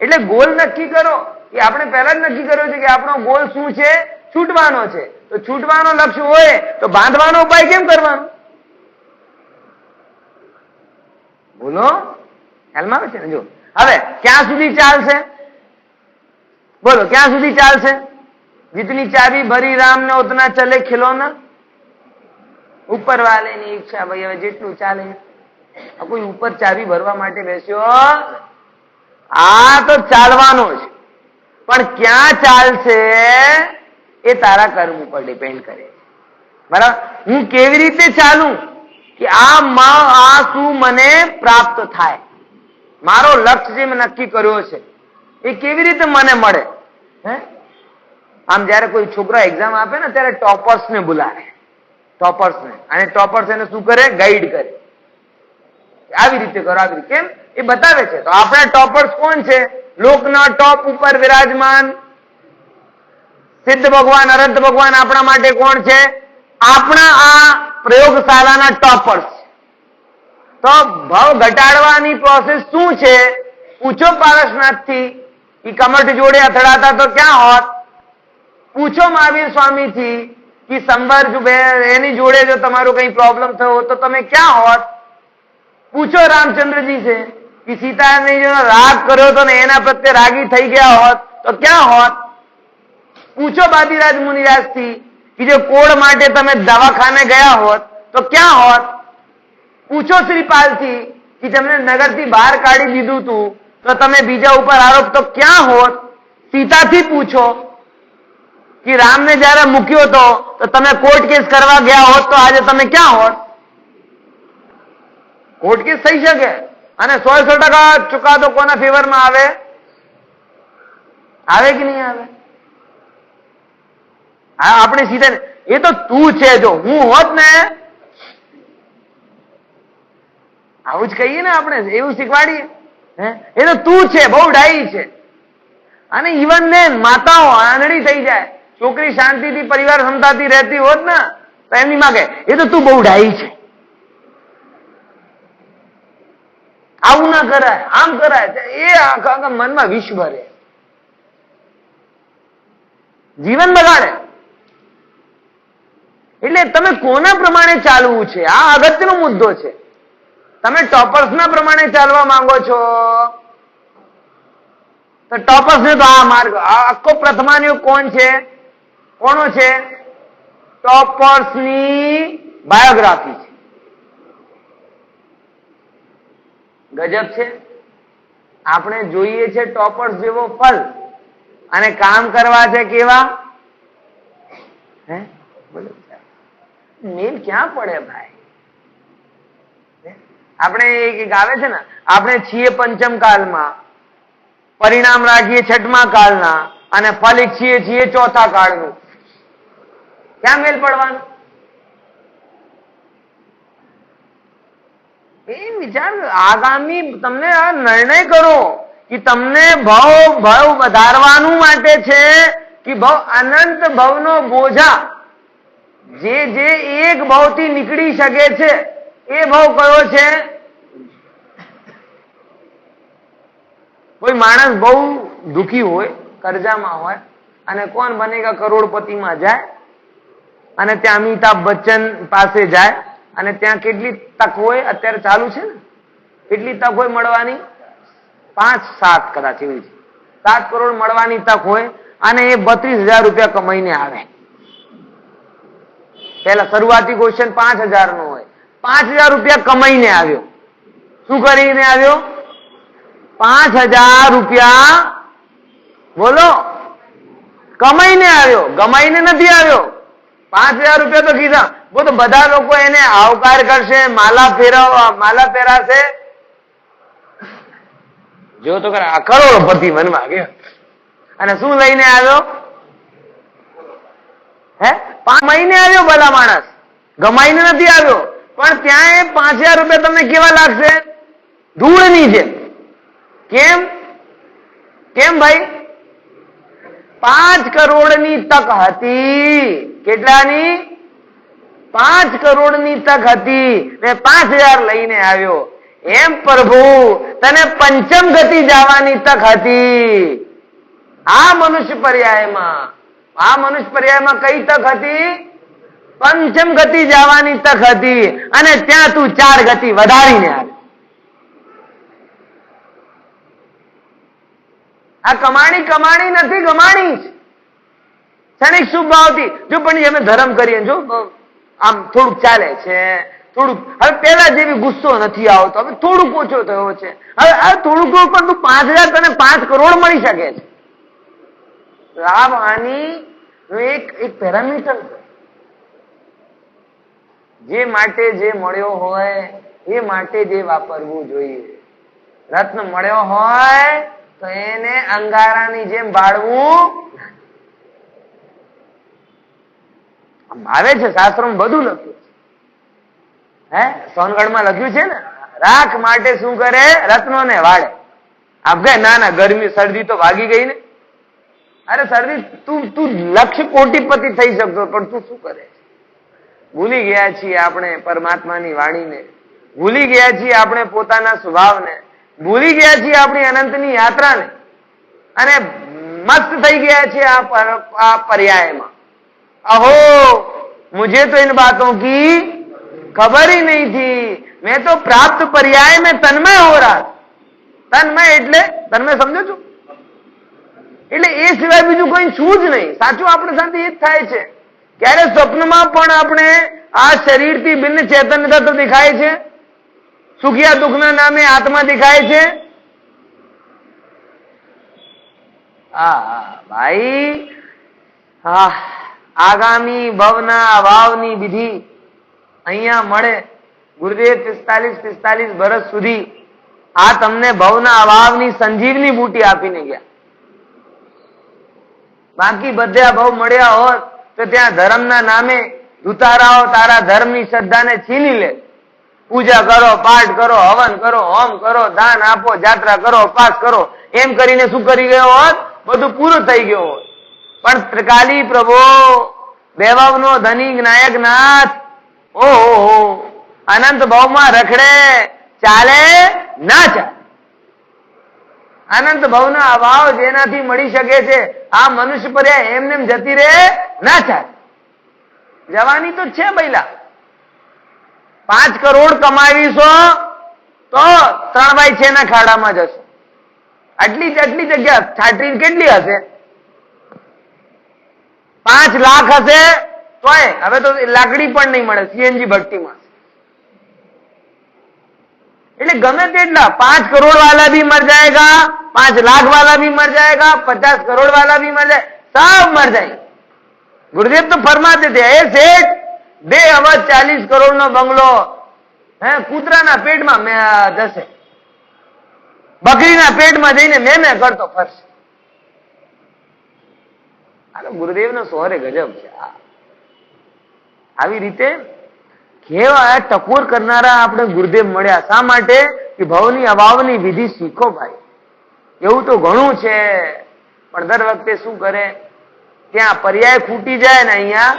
એટલે ગોલ નક્કી કરો. એ આપણે પહેલા જ નક્કી કર્યો છે કે આપણો ગોલ શું છે? છૂટવાનો છે. તો છૂટવાનો લક્ષ્ય હોય તો બાંધવાનો ઉપાય કેમ કરવાનો? બોલો, ખ્યાલમાં આવે છે ને? જો હવે ક્યાં સુધી ચાલશે? બોલો ક્યાં સુધી ચાલશે? जितनी चाबी भरी राम ने उतना चले खिलौना. ઉપર વાલેની ઈચ્છા ભાઈ, હવે જેટલું ચાલે. કોઈ ઉપર ચાબી ભરવા માટે બેસ્યો? આ તો ચાલવાનો છે, પણ ક્યાં ચાલશે એ તારા કર્મ ઉપર ડિપેન્ડ કરે. બરાબર? હું કેવી રીતે ચાલું કે આ શું મને પ્રાપ્ત થાય? મારો લક્ષ્ય જે મેં નક્કી કર્યો છે એ કેવી રીતે મને મળે? આમ જયારે કોઈ છોકરા એક્ઝામ આપે ને ત્યારે ટોપર્સ ને બોલાવે, ટોપર્સ ને, અને ટોપર્સ એને શું કરે? ગાઈડ કરે. આવી રીતે કરો, આવી રીતે. કેમ? એ બતાવે છે. તો આપણા ટોપર્સ કોણ છે? લોકના ટોપ ઉપર વિરાજમાન સિદ્ધ ભગવાન, અનંત ભગવાન આપણા માટે કોણ છે? આપણા આ પ્રયોગશાળાના ટોપર્સ. તો ભાવ ઘટાડવાની પ્રોસેસ શું છે? પૂછો પારસનાથથી. એ કમઠ જોડે અથડાતા તો ક્યાં હોત? પૂછો મહાવીર સ્વામી થી કે સંવર એની જોડે જો તમારો કઈ પ્રોબ્લેમ થયો તો તમે ક્યાં હોત? પૂછો રામચંદ્રજી છે કે સીતાને જો રાગ કર્યો તો ને એના પ્રત્યે રાગી થઈ ગયા હોત તો ક્યાં હોત? પૂછો બાદીરાજ મુનિરાજ થી કે જો કોડ માટે તમે દવાખાને ગયા હોત તો ક્યાં હોત? પૂછો શ્રીપાલ થી કે તમને નગરથી બહાર કાઢી દીધું તું તો તમે બીજા ઉપર આરોપ તો ક્યાં હોત? સીતાથી પૂછો કે રામને જયારે મૂક્યો તો તમે કોર્ટ કેસ કરવા ગયા હોત તો આજે તમે ક્યાં હોત? કોર્ટ કેસ થઈ શકે અને 100% ચુકાદો કોના ફેવરમાં આવે? આવે કે નહીં આવે? હા, આપણે સીધા એ તો તું છે. જો હું હોત ને આવું જ કહીએ ને આપણે, એવું શીખવાડીએ. હે એ તો તું છે, બહુ ડાઈ છે. અને ઇવન ને માતાઓ આંધળી થઈ જાય. છોકરી શાંતિથી પરિવાર ક્ષમતાથી રહેતી હોત ને તો એમની માં કહે એ તો તું બહુ ડાઈ છે, આવું ના કરાય, આમ કરાય. એ આખા મનમાં વિષ ભરે, જીવન બગાડે. એટલે તમે કોના પ્રમાણે ચાલવું છે આ અગત્યનો મુદ્દો છે. તમે ટોપર્સ ના પ્રમાણે ચાલવા માંગો છો તો ટોપર્સ ને તો આ માર્ગ, આખો પ્રથમાન્યુગ કોણ છે, કોનો છે? ટોપર્સ ની બાયોગ્રાફી છે. ગજબ છે. આપણે જોઈએ છે ટોપર્સ જેવો ફલ અને કામ કરવા છે કેવા? હે બોલો, મેલ ક્યાં પડે ભાઈ? આપણે એક આવે છે ને, આપણે છીએ પંચમ કાળમાં, પરિણામ રાખીએ છઠમા કાળના અને ફલ ઈચ્છીએ છીએ ચોથા કાળનું. ક્યાં મેલ પડવાનું? એ વિચાર આગામી તમને આ નિર્ણય કરો કે તમને ભાવ વધારવાનું માટે છે કે ભાવ અનંત ભાવનો બોજા જે એક ભાવથી નીકળી શકે છે એ ભાવ કયો છે? કોઈ માણસ બહુ દુખી હોય, કર્જામાં હોય અને કોણ બનેગા કરોડપતિમાં જાય અને ત્યાં અમિતાભ બચ્ચન પાસે જાય અને ત્યાં કેટલી તક હોય, અત્યારે ચાલુ છે ને, કેટલી તક હોય મળવાની? 5-7 કદાચ એવી છે, 7 કરોડ મળવાની તક હોય અને એ 32,000 રૂપિયા કમાઈને આવે. પેલા શરૂઆતી ક્વેશ્ચન 5,000 નો હોય. 5,000 રૂપિયા કમાઈને આવ્યો. શું કરીને આવ્યો? 5,000 રૂપિયા બોલો કમાઈને આવ્યો, ગમાઈને નથી આવ્યો. 5,000 રૂપિયા તો કીધા. તો બધા લોકો એને આવકાર કરશે, માલા પહેરાશે. જો તો ખરા કરોડપતિ મનમાં ગયો અને શું લઈને આવ્યો? હે 5 મહિને આવ્યો ભલા માણસ, ગમાઈને નથી આવ્યો. પણ ત્યાં એ 5,000 રૂપિયા તમને કેવા લાગશે? ધૂળની જેમ. કેમ? કેમ ભાઈ? 5 કરોડની તક હતી. કેટલાની? 5 કરોડની તક હતી ને 5,000 લઈને આવ્યો. એમ પ્રભુ તને પંચમ ગતિ જવાની તક હતી. આ મનુષ્ય પર્યાયમાં કઈ તક હતી? પંચમ ગતિ જવાની તક હતી અને ત્યાં તું 4 ગતિ વધારીને આવ્યો. આ કમાણી નથી, ગમાણી જ. ક્ષણિક શુભ ભાવથી જો પણ અમે ધર્મ કરીએ, જો આમ થોડુંક ચાલે છે, થોડુંક હવે પેલા જેવી ગુસ્સો નથી આવતો, હવે થોડુંક ઓછો થયો છે. હવે થોડુંક પણ તું 5,000 તને 5 કરોડ મળી શકે છે. લાભ હાનિ એક પેરામીટર છે. જે માટે જે મળ્યો હોય એ માટે જે વાપરવું જોઈએ. રત્ન મળ્યો હોય તો એને અંગારાની જેમ બાળવું આવે છે. શાસ્ત્રોમાં બધું લખ્યું છે. સોનગઢમાં લખ્યું છે ને, રાખ માટે શું કરે? રત્નોને વાળે. આપ ગए ના ગરમી શરદી તો ભાગી ગઈ ને. અરે શરદી તું લક્ષ કોટીપતિ થઈ શકતો પણ તું શું કરે? ભૂલી ગયા છીએ આપણે પરમાત્માની વાણીને, ભૂલી ગયા છીએ આપણે પોતાના સ્વભાવને, ભૂલી ગયા છીએ આપણી અનંતની યાત્રાને અને મસ્ત થઈ ગયા છીએ આ पर्यायમાં. अहो मुझे तो इन बातों की खबर ही नहीं थी, मैं तो प्राप्त पर्याय में तन्मय हो रहा. तन्मय એટલે તન્મય સમજો છો? એટલે એ સિવાય બીજું કોઈ શું જ નહીં. સાચું આપણે સાથે એ જ થાય છે. ક્યારે સ્વપ્નમાં પણ આપણે આ શરીરથી ભિન્ન ચેતનતા તો દેખાય છે, સુખિયા દુઃખના નામે આત્મા દેખાય છે. ભાઈ આગામી ભવના વાવની વિધિ અહીંયા મળે. ગુરુદેવ 45 વર્ષ સુધી આ તમને ભવના વાવની સંજીવની બુટી આપીને ગયા. બાકી બધા ભવ મળ્યા હોત તો ત્યાં ધર્મના નામે દુતારાઓ તારા ધર્મની શ્રદ્ધાને છીની લે પૂજા કરો, પાઠ કરો, હવન કરો, હોમ કરો, દાન આપો, જાત્રા કરો, પાસ કરો, એમ કરીને શું કરી ગયો હોત? બધું પૂરું થઈ ગયું હોત. પણ ત્રિકાલી પ્રભુ, વૈભવનો ધનિક નાયક નાથ, ઓહો, અનંત ભાવમાં રખડે, ચાલે ના ચાલે. અનંત ભાવના અભાવ જેનાથી મળી શકે છે, આ મનુષ્ય પર્યા એમને જતી રહે ના ચાલે. જવાની તો છે બૈલા. 5 કરોડ કમાવીશો તો 3/6 ના ખાડામાં જશો. આટલી જગ્યા છાટરી કેટલી હશે? 5 લાખ હશે તોય હવે તો લાકડી પણ નહીં મળે, સીએનજી ભટ્ટીમાં. એટલે ગમે તેટલા 5 કરોડ वाला भी मर जाएगा, 5 लाख वाला भी मर जाएगा, 50 करोड़ वाला भी मर जाए, सब मर जाएंगे. गुरुदेव तो फरमाते थे, हे सेठ, दे अवध 40 करोड़ નો બંગલો કૂતરાના પેટમાં જશે, બકરીના પેટમાં જઈને મેં કરતો ફરશે. ગુરુદેવનો સોરે ગજબ છે. આવી રીતે કેવા ટકોર કરનારા આપણે ગુરુદેવ મળ્યા. શા માટે? કે ભવની અભાવની વિધિ શીખો ભાઈ. એવું તો ઘણું છે, પણ દર વખતે શું કરે, ત્યાં પર્યાય ખૂટી જાય ને અહીંયા